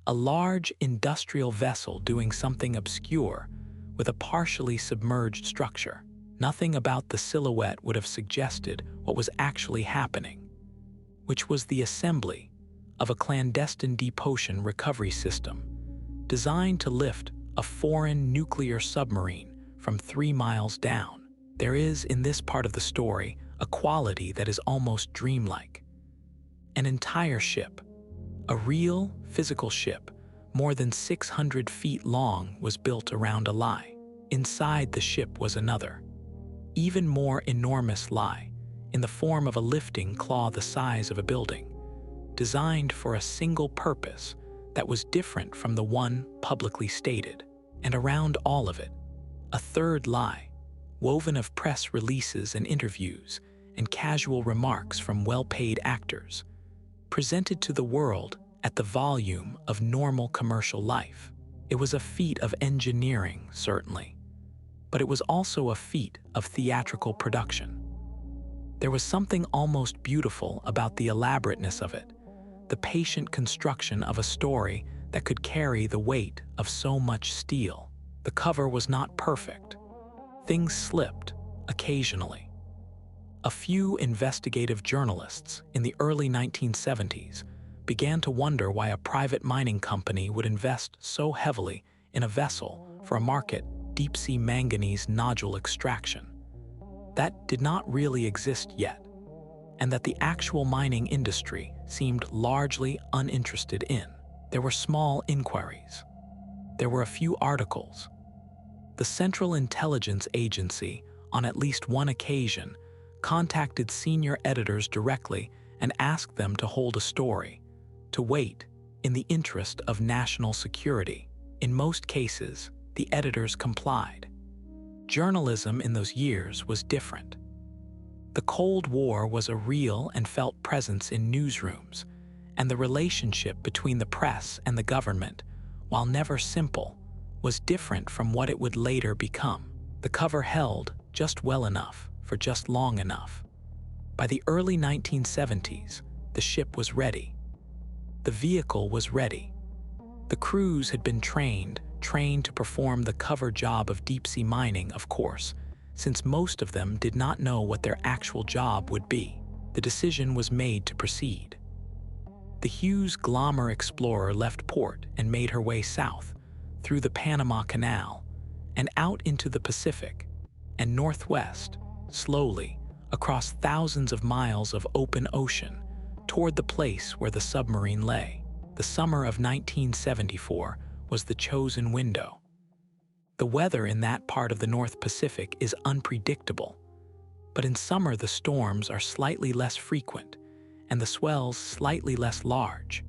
a large industrial vessel doing something obscure with a partially submerged structure. Nothing about the silhouette would have suggested what was actually happening, which was the assembly of a clandestine deep ocean recovery system designed to lift a foreign nuclear submarine from 3 miles down. There is, in this part of the story, a quality that is almost dreamlike. An entire ship, a real, physical ship, more than 600 feet long, was built around a lie. Inside the ship was another, even more enormous lie, in the form of a lifting claw the size of a building, designed for a single purpose that was different from the one publicly stated. And around all of it, a third lie, woven of press releases and interviews and casual remarks from well-paid actors, presented to the world at the volume of normal commercial life. It was a feat of engineering, certainly, but it was also a feat of theatrical production. There was something almost beautiful about the elaborateness of it, the patient construction of a story that could carry the weight of so much steel. The cover was not perfect. Things slipped, occasionally. A few investigative journalists in the early 1970s began to wonder why a private mining company would invest so heavily in a vessel for a market deep-sea manganese nodule extraction. That did not really exist yet, and that the actual mining industry seemed largely uninterested in. There were small inquiries. There were a few articles. The Central Intelligence Agency, on at least one occasion, contacted senior editors directly and asked them to hold a story, to wait, in the interest of national security. In most cases, the editors complied. Journalism in those years was different. The Cold War was a real and felt presence in newsrooms, and the relationship between the press and the government, while never simple, was different from what it would later become. The cover held just well enough for just long enough. By the early 1970s, the ship was ready. The vehicle was ready. The crews had been trained to perform the cover job of deep-sea mining, of course, since most of them did not know what their actual job would be. The decision was made to proceed. The Hughes Glomar Explorer left port and made her way south, through the Panama Canal, and out into the Pacific, and northwest, slowly, across thousands of miles of open ocean, toward the place where the submarine lay. The summer of 1974 was the chosen window. The weather in that part of the North Pacific is unpredictable, but in summer the storms are slightly less frequent and the swells slightly less large,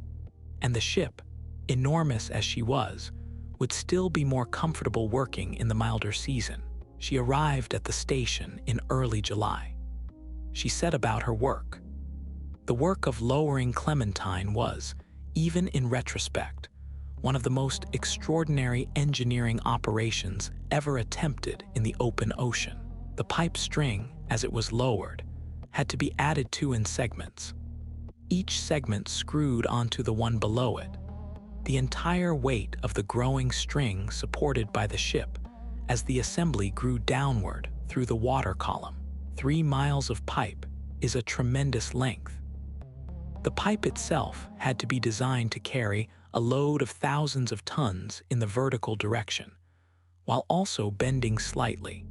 and the ship, enormous as she was, would still be more comfortable working in the milder season. She arrived at the station in early July. She set about her work. The work of lowering Clementine was, even in retrospect, one of the most extraordinary engineering operations ever attempted in the open ocean. The pipe string, as it was lowered, had to be added to in segments, each segment screwed onto the one below it. The entire weight of the growing string supported by the ship as the assembly grew downward through the water column. 3 miles of pipe is a tremendous length. The pipe itself had to be designed to carry a load of thousands of tons in the vertical direction, while also bending slightly,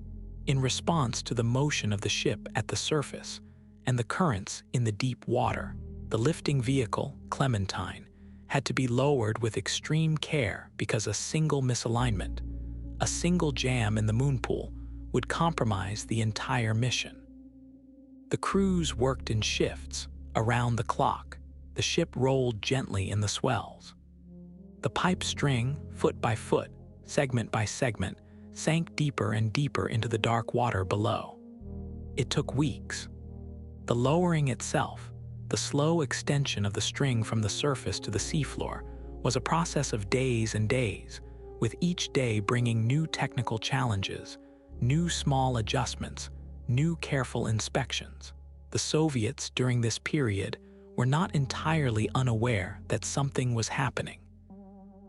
in response to the motion of the ship at the surface and the currents in the deep water. The lifting vehicle, Clementine, had to be lowered with extreme care because a single misalignment, a single jam in the moon pool, would compromise the entire mission. The crews worked in shifts, around the clock. The ship rolled gently in the swells. The pipe string, foot by foot, segment by segment, sank deeper and deeper into the dark water below. It took weeks. The lowering itself, the slow extension of the string from the surface to the seafloor, was a process of days and days, with each day bringing new technical challenges, new small adjustments, new careful inspections. The Soviets during this period were not entirely unaware that something was happening.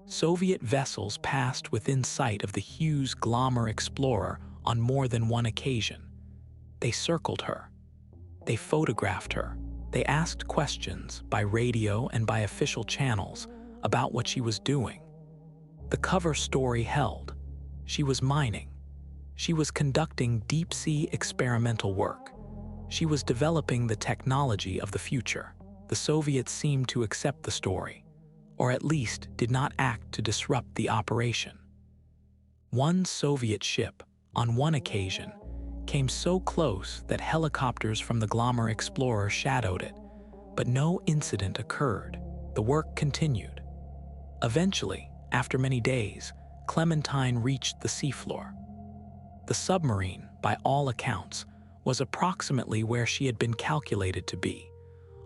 Soviet vessels passed within sight of the huge Glomar Explorer on more than one occasion. They circled her. They photographed her. They asked questions by radio and by official channels about what she was doing. The cover story held. She was mining. She was conducting deep-sea experimental work. She was developing the technology of the future. The Soviets seemed to accept the story, or at least did not act to disrupt the operation. One Soviet ship, on one occasion, came so close that helicopters from the Glomar Explorer shadowed it, but no incident occurred. The work continued. Eventually, after many days, Clementine reached the seafloor. The submarine, by all accounts, was approximately where she had been calculated to be,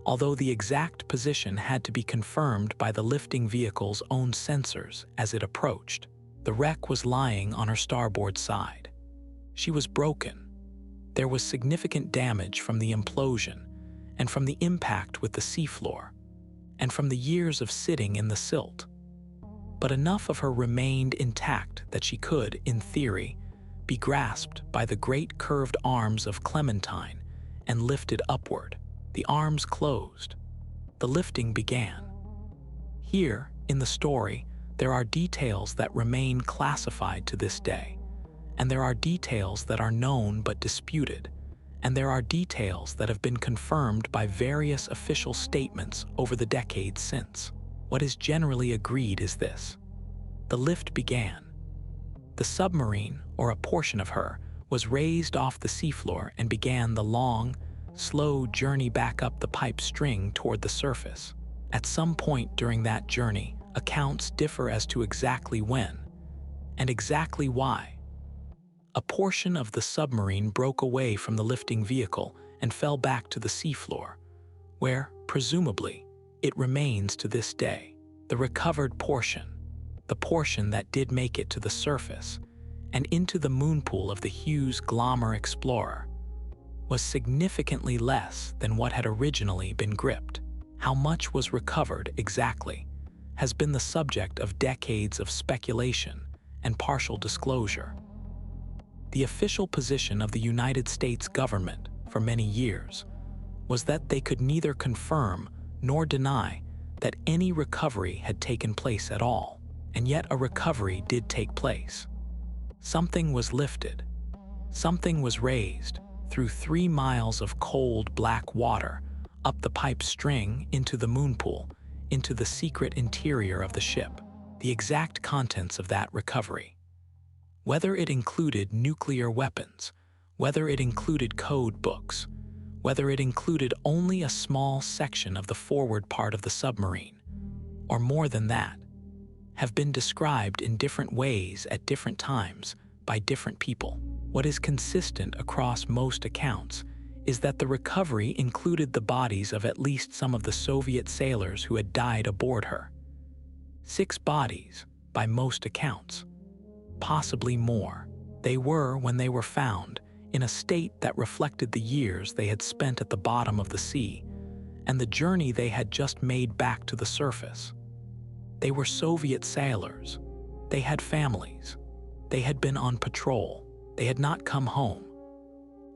although the exact position had to be confirmed by the lifting vehicle's own sensors as it approached. The wreck was lying on her starboard side. She was broken. There was significant damage from the implosion, and from the impact with the seafloor, and from the years of sitting in the silt. But enough of her remained intact that she could, in theory, be grasped by the great curved arms of Clementine and lifted upward. The arms closed. The lifting began. Here, in the story, there are details that remain classified to this day, and there are details that are known but disputed, and there are details that have been confirmed by various official statements over the decades since. What is generally agreed is this: the lift began. The submarine, or a portion of her, was raised off the seafloor and began the long, slow journey back up the pipe string toward the surface. At some point during that journey, accounts differ as to exactly when and exactly why. A portion of the submarine broke away from the lifting vehicle and fell back to the seafloor, where, presumably, it remains to this day. The recovered portion, the portion that did make it to the surface and into the moonpool of the huge Glomar Explorer, was significantly less than what had originally been gripped. How much was recovered exactly has been the subject of decades of speculation and partial disclosure. The official position of the United States government for many years was that they could neither confirm nor deny that any recovery had taken place at all, and yet a recovery did take place. Something was lifted. Something was raised through 3 miles of cold black water, up the pipe string into the moonpool, into the secret interior of the ship. The exact contents of that recovery, whether it included nuclear weapons, whether it included code books, whether it included only a small section of the forward part of the submarine, or more than that, have been described in different ways at different times by different people. What is consistent across most accounts is that the recovery included the bodies of at least some of the Soviet sailors who had died aboard her. 6 bodies, by most accounts. Possibly more. They were, when they were found, in a state that reflected the years they had spent at the bottom of the sea and the journey they had just made back to the surface. They were Soviet sailors. They had families. They had been on patrol. They had not come home.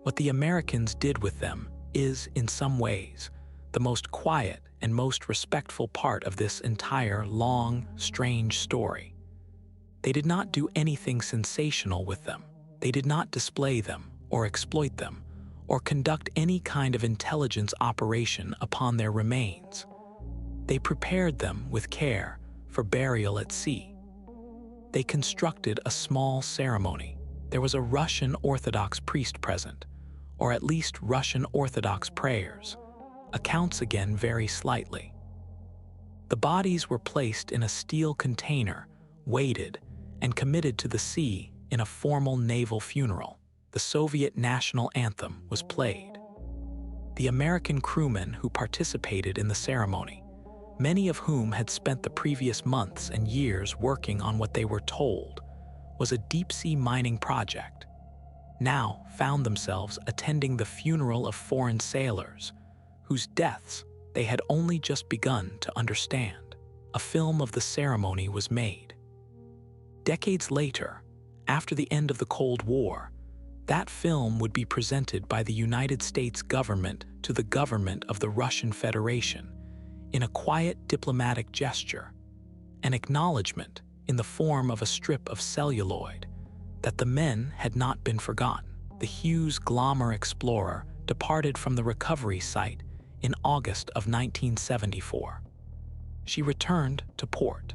What the Americans did with them is, in some ways, the most quiet and most respectful part of this entire long, strange story. They did not do anything sensational with them. They did not display them or exploit them or conduct any kind of intelligence operation upon their remains. They prepared them with care for burial at sea. They constructed a small ceremony. There was a Russian Orthodox priest present, or at least Russian Orthodox prayers. Accounts again vary slightly. The bodies were placed in a steel container, weighted, and committed to the sea in a formal naval funeral. The Soviet national anthem was played. The American crewmen who participated in the ceremony, many of whom had spent the previous months and years working on what they were told was a deep-sea mining project, now found themselves attending the funeral of foreign sailors, whose deaths they had only just begun to understand. A film of the ceremony was made. Decades later, after the end of the Cold War, that film would be presented by the United States government to the government of the Russian Federation in a quiet diplomatic gesture, an acknowledgement in the form of a strip of celluloid that the men had not been forgotten. The Hughes Glomar Explorer departed from the recovery site in August of 1974. She returned to port.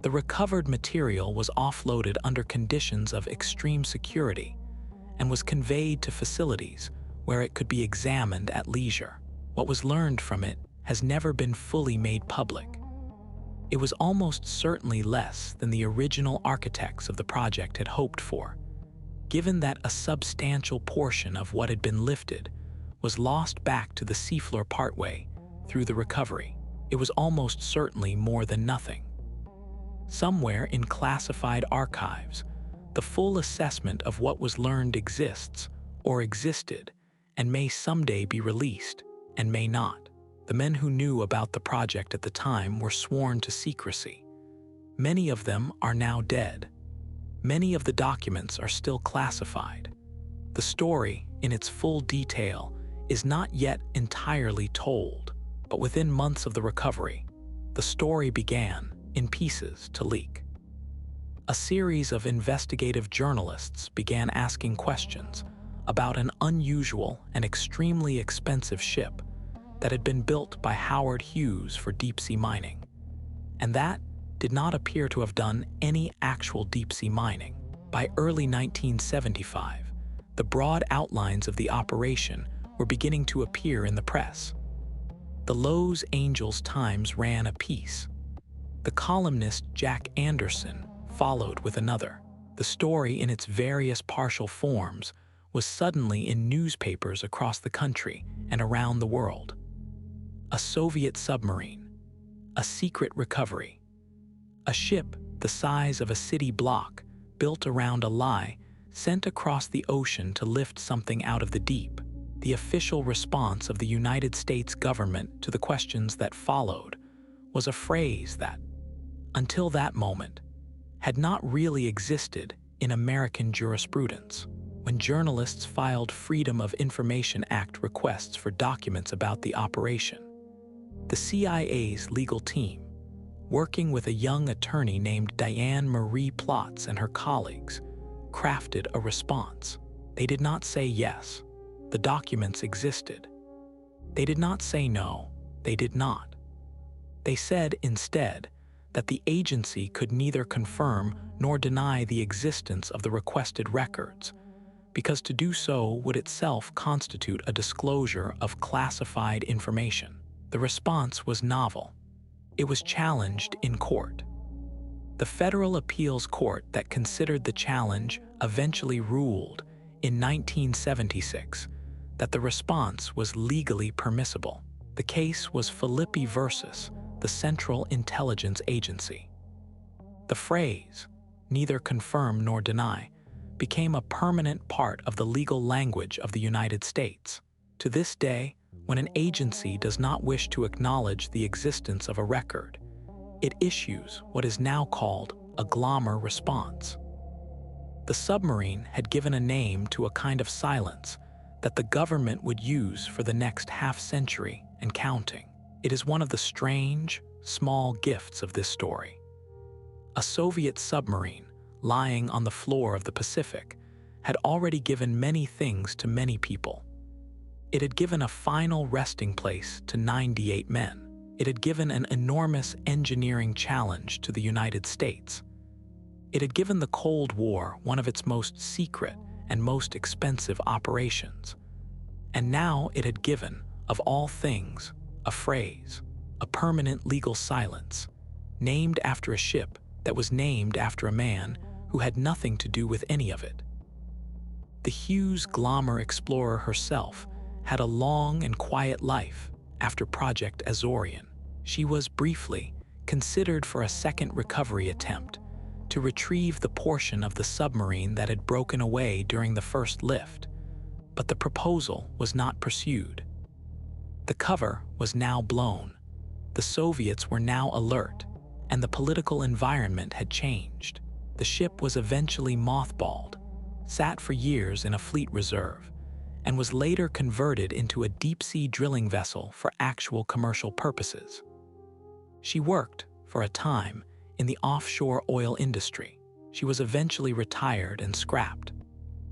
The recovered material was offloaded under conditions of extreme security and was conveyed to facilities where it could be examined at leisure. What was learned from it has never been fully made public. It was almost certainly less than the original architects of the project had hoped for, given that a substantial portion of what had been lifted was lost back to the seafloor partway through the recovery. It was almost certainly more than nothing. Somewhere in classified archives, the full assessment of what was learned exists or existed and may someday be released and may not. The men who knew about the project at the time were sworn to secrecy. Many of them are now dead. Many of the documents are still classified. The story, in its full detail, is not yet entirely told, but within months of the recovery, the story began, in pieces, to leak. A series of investigative journalists began asking questions about an unusual and extremely expensive ship that had been built by Howard Hughes for deep-sea mining, and that did not appear to have done any actual deep-sea mining. By early 1975, the broad outlines of the operation were beginning to appear in the press. The Los Angeles Times ran a piece. The columnist Jack Anderson followed with another. The story in its various partial forms was suddenly in newspapers across the country and around the world. A Soviet submarine, a secret recovery, a ship the size of a city block built around a lie sent across the ocean to lift something out of the deep. The official response of the United States government to the questions that followed was a phrase that, until that moment, had not really existed in American jurisprudence. When journalists filed Freedom of Information Act requests for documents about the operation, the CIA's legal team, working with a young attorney named Diane Marie Plotz and her colleagues, crafted a response. They did not say yes, the documents existed. They did not say no, they did not. They said instead that the agency could neither confirm nor deny the existence of the requested records, because to do so would itself constitute a disclosure of classified information. The response was novel. It was challenged in court. The Federal Appeals Court that considered the challenge eventually ruled in 1976 that the response was legally permissible. The case was Filippi versus the Central Intelligence Agency. The phrase, neither confirm nor deny, became a permanent part of the legal language of the United States. To this day, when an agency does not wish to acknowledge the existence of a record, it issues what is now called a Glomar response. The submarine had given a name to a kind of silence that the government would use for the next half-century and counting. It is one of the strange, small gifts of this story. A Soviet submarine, lying on the floor of the Pacific, had already given many things to many people. It had given a final resting place to 98 men. It had given an enormous engineering challenge to the United States. It had given the Cold War one of its most secret and most expensive operations. And now it had given, of all things, a phrase, a permanent legal silence, named after a ship that was named after a man who had nothing to do with any of it. The Hughes Glomar Explorer herself had a long and quiet life after Project Azorian. She was briefly considered for a second recovery attempt to retrieve the portion of the submarine that had broken away during the first lift, but the proposal was not pursued. The cover was now blown. The Soviets were now alert, and the political environment had changed. The ship was eventually mothballed, sat for years in a fleet reserve, and was later converted into a deep-sea drilling vessel for actual commercial purposes. She worked, for a time, in the offshore oil industry. She was eventually retired and scrapped.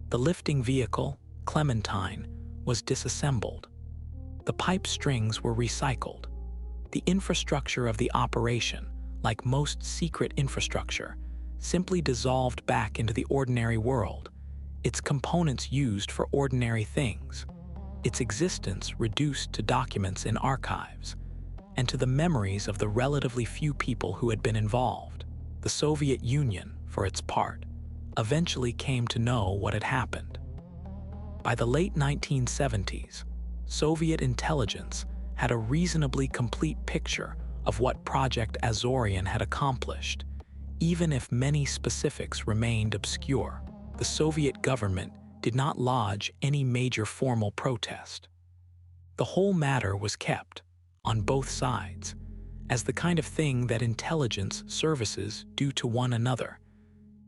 The lifting vehicle, Clementine, was disassembled. The pipe strings were recycled. The infrastructure of the operation, like most secret infrastructure, simply dissolved back into the ordinary world, its components used for ordinary things, its existence reduced to documents in archives, and to the memories of the relatively few people who had been involved. The Soviet Union, for its part, eventually came to know what had happened. By the late 1970s, Soviet intelligence had a reasonably complete picture of what Project Azorian had accomplished, even if many specifics remained obscure. The Soviet government did not lodge any major formal protest. The whole matter was kept, on both sides, as the kind of thing that intelligence services do to one another,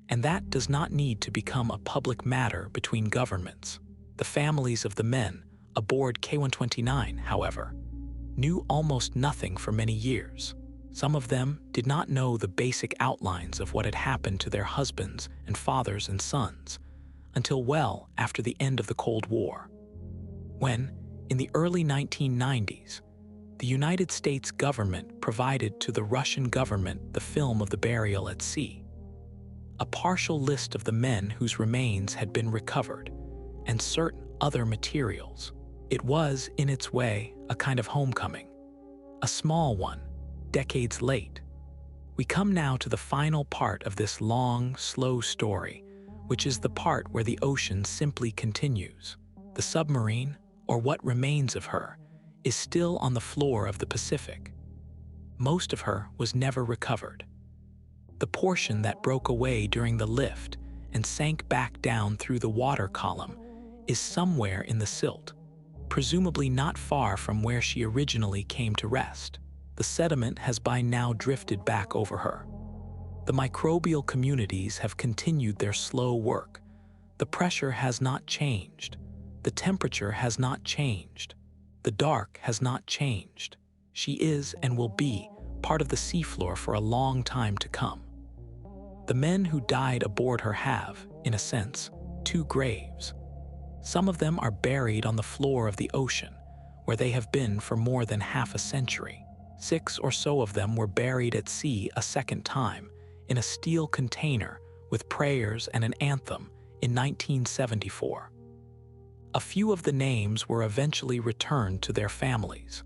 and that does not need to become a public matter between governments. The families of the men aboard K-129, however, knew almost nothing for many years. Some of them did not know the basic outlines of what had happened to their husbands and fathers and sons until well after the end of the Cold War, when, in the early 1990s, the United States government provided to the Russian government the film of the burial at sea, a partial list of the men whose remains had been recovered, and certain other materials. It was, in its way, a kind of homecoming, a small one, decades late. We come now to the final part of this long, slow story, which is the part where the ocean simply continues. The submarine, or what remains of her, is still on the floor of the Pacific. Most of her was never recovered. The portion that broke away during the lift and sank back down through the water column is somewhere in the silt, presumably not far from where she originally came to rest. The sediment has by now drifted back over her. The microbial communities have continued their slow work. The pressure has not changed. The temperature has not changed. The dark has not changed. She is and will be part of the seafloor for a long time to come. The men who died aboard her have, in a sense, two graves. Some of them are buried on the floor of the ocean, where they have been for more than half a century. 6 or so of them were buried at sea a second time, in a steel container with prayers and an anthem in 1974. A few of the names were eventually returned to their families.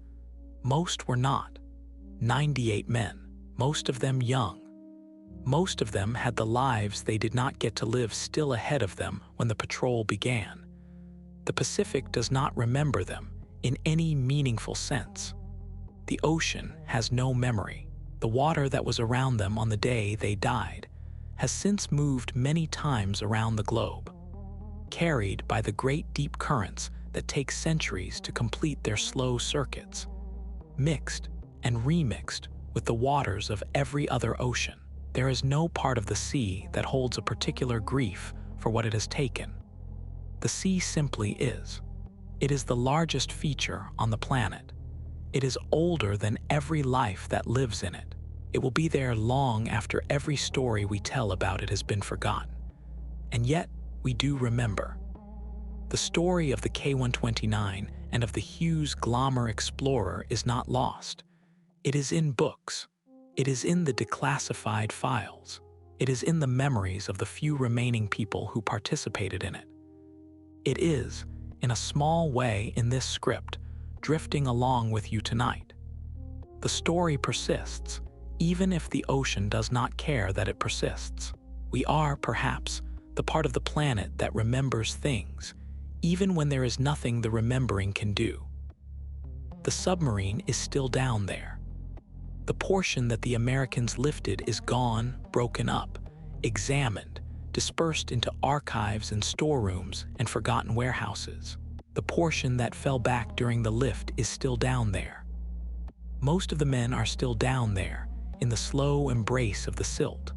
Most were not. 98 men, most of them young. Most of them had the lives they did not get to live still ahead of them when the patrol began. The Pacific does not remember them in any meaningful sense. The ocean has no memory. The water that was around them on the day they died has since moved many times around the globe, carried by the great deep currents that take centuries to complete their slow circuits, mixed and remixed with the waters of every other ocean. There is no part of the sea that holds a particular grief for what it has taken. The sea simply is. It is the largest feature on the planet. It is older than every life that lives in it. It will be there long after every story we tell about it has been forgotten. And yet, we do remember. The story of the K-129 and of the Hughes Glomar Explorer is not lost. It is in books. It is in the declassified files. It is in the memories of the few remaining people who participated in it. It is, in a small way in this script, drifting along with you tonight. The story persists, even if the ocean does not care that it persists. We are, perhaps, the part of the planet that remembers things, even when there is nothing the remembering can do. The submarine is still down there. The portion that the Americans lifted is gone, broken up, examined, dispersed into archives and storerooms and forgotten warehouses. The portion that fell back during the lift is still down there. Most of the men are still down there, in the slow embrace of the silt.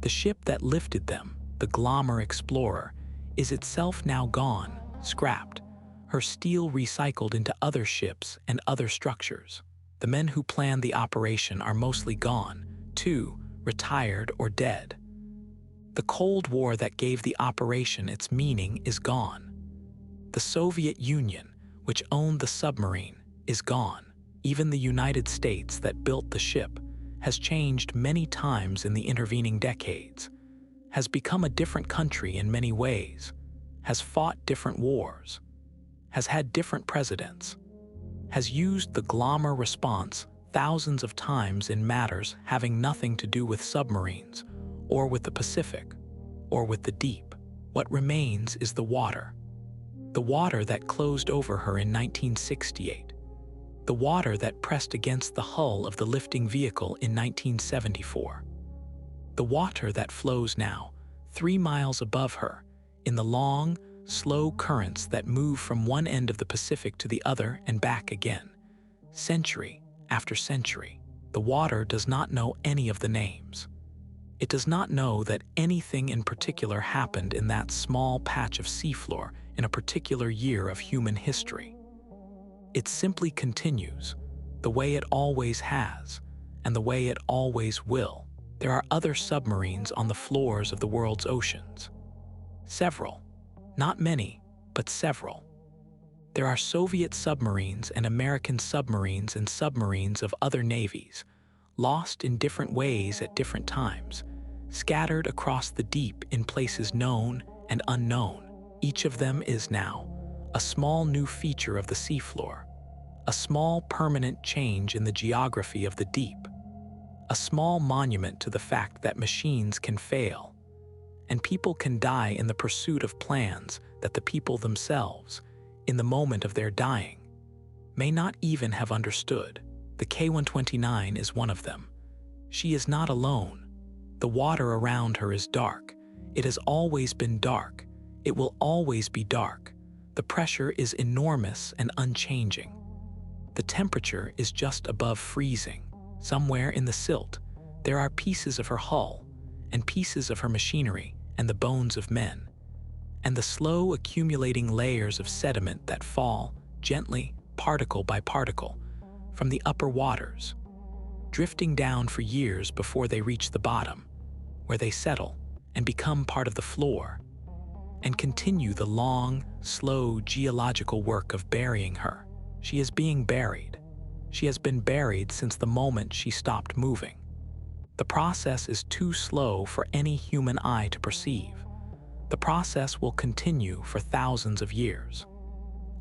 The ship that lifted them, the Glomar Explorer, is itself now gone, scrapped, her steel recycled into other ships and other structures. The men who planned the operation are mostly gone, too, retired or dead. The Cold War that gave the operation its meaning is gone. The Soviet Union, which owned the submarine, is gone. Even the United States that built the ship has changed many times in the intervening decades, has become a different country in many ways, has fought different wars, has had different presidents, has used the Glomar response thousands of times in matters having nothing to do with submarines, or with the Pacific, or with the deep. What remains is the water. The water that closed over her in 1968. The water that pressed against the hull of the lifting vehicle in 1974. The water that flows now, 3 miles above her, in the long, slow currents that move from one end of the Pacific to the other and back again. Century after century, the water does not know any of the names. It does not know that anything in particular happened in that small patch of seafloor in a particular year of human history. It simply continues, the way it always has, and the way it always will. There are other submarines on the floors of the world's oceans. Several. Not many, but several. There are Soviet submarines and American submarines and submarines of other navies, lost in different ways at different times, scattered across the deep in places known and unknown. Each of them is now a small new feature of the seafloor, a small permanent change in the geography of the deep, a small monument to the fact that machines can fail, and people can die in the pursuit of plans that the people themselves, in the moment of their dying, may not even have understood. The K-129 is one of them. She is not alone. The water around her is dark. It has always been dark. It will always be dark. The pressure is enormous and unchanging. The temperature is just above freezing. Somewhere in the silt, there are pieces of her hull, and pieces of her machinery, and the bones of men, and the slow accumulating layers of sediment that fall, gently, particle by particle, from the upper waters, drifting down for years before they reach the bottom, where they settle and become part of the floor, and continue the long, slow geological work of burying her. She is being buried. She has been buried since the moment she stopped moving. The process is too slow for any human eye to perceive. The process will continue for thousands of years.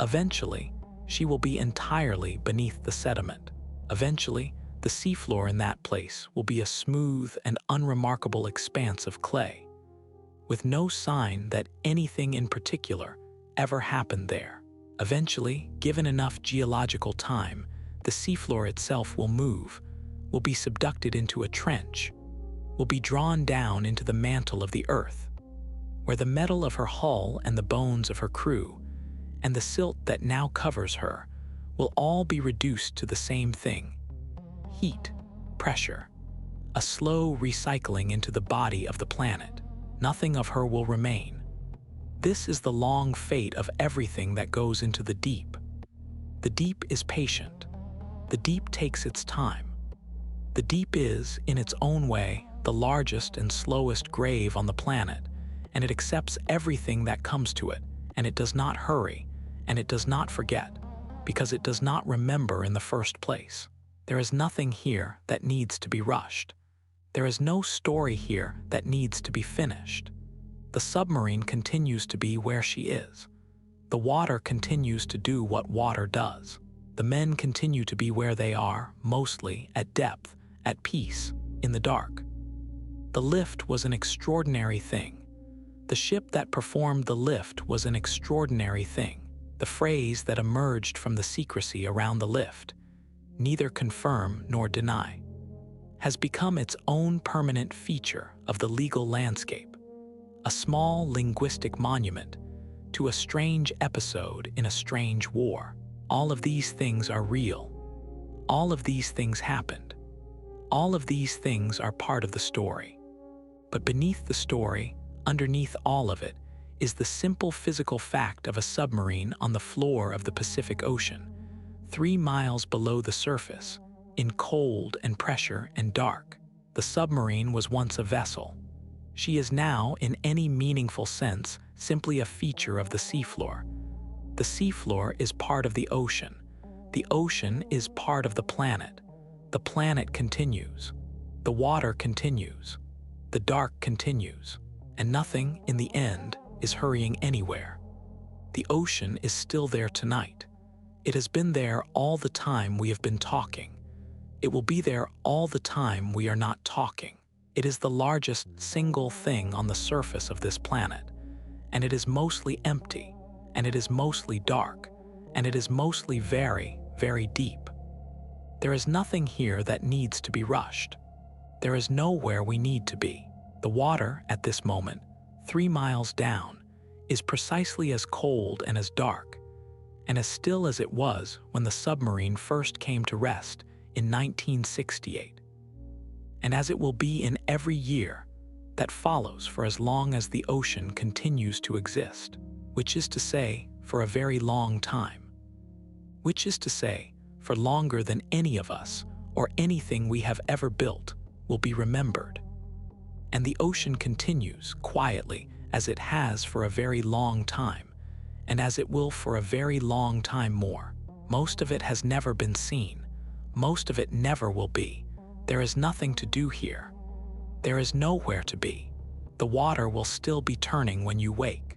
Eventually, she will be entirely beneath the sediment. Eventually, the seafloor in that place will be a smooth and unremarkable expanse of clay, with no sign that anything in particular ever happened there. Eventually, given enough geological time, the seafloor itself will move, will be subducted into a trench, will be drawn down into the mantle of the earth, where the metal of her hull and the bones of her crew, and the silt that now covers her, will all be reduced to the same thing: heat, pressure, a slow recycling into the body of the planet. Nothing of her will remain. This is the long fate of everything that goes into the deep. The deep is patient. The deep takes its time. The deep is, in its own way, the largest and slowest grave on the planet, and it accepts everything that comes to it, and it does not hurry, and it does not forget, because it does not remember in the first place. There is nothing here that needs to be rushed. There is no story here that needs to be finished. The submarine continues to be where she is. The water continues to do what water does. The men continue to be where they are, mostly at depth, at peace, in the dark. The lift was an extraordinary thing. The ship that performed the lift was an extraordinary thing. The phrase that emerged from the secrecy around the lift, neither confirm nor deny, has become its own permanent feature of the legal landscape, a small linguistic monument to a strange episode in a strange war. All of these things are real. All of these things happened. All of these things are part of the story. But beneath the story, underneath all of it, is the simple physical fact of a submarine on the floor of the Pacific Ocean, 3 miles below the surface, in cold and pressure and dark. The submarine was once a vessel. She is now, in any meaningful sense, simply a feature of the seafloor. The seafloor is part of the ocean. The ocean is part of the planet. The planet continues. The water continues. The dark continues. And nothing, in the end, is hurrying anywhere. The ocean is still there tonight. It has been there all the time we have been talking. It will be there all the time we are not talking. It is the largest single thing on the surface of this planet, and it is mostly empty, and it is mostly dark, and it is mostly very, very deep. There is nothing here that needs to be rushed. There is nowhere we need to be. The water, at this moment, 3 miles down, is precisely as cold and as dark, and as still as it was when the submarine first came to rest in 1968. And as it will be in every year that follows for as long as the ocean continues to exist, which is to say, for a very long time. Which is to say, for longer than any of us or anything we have ever built will be remembered. And the ocean continues quietly as it has for a very long time, and as it will for a very long time more. Most of it has never been seen. Most of it never will be. There is nothing to do here. There is nowhere to be. The water will still be turning when you wake.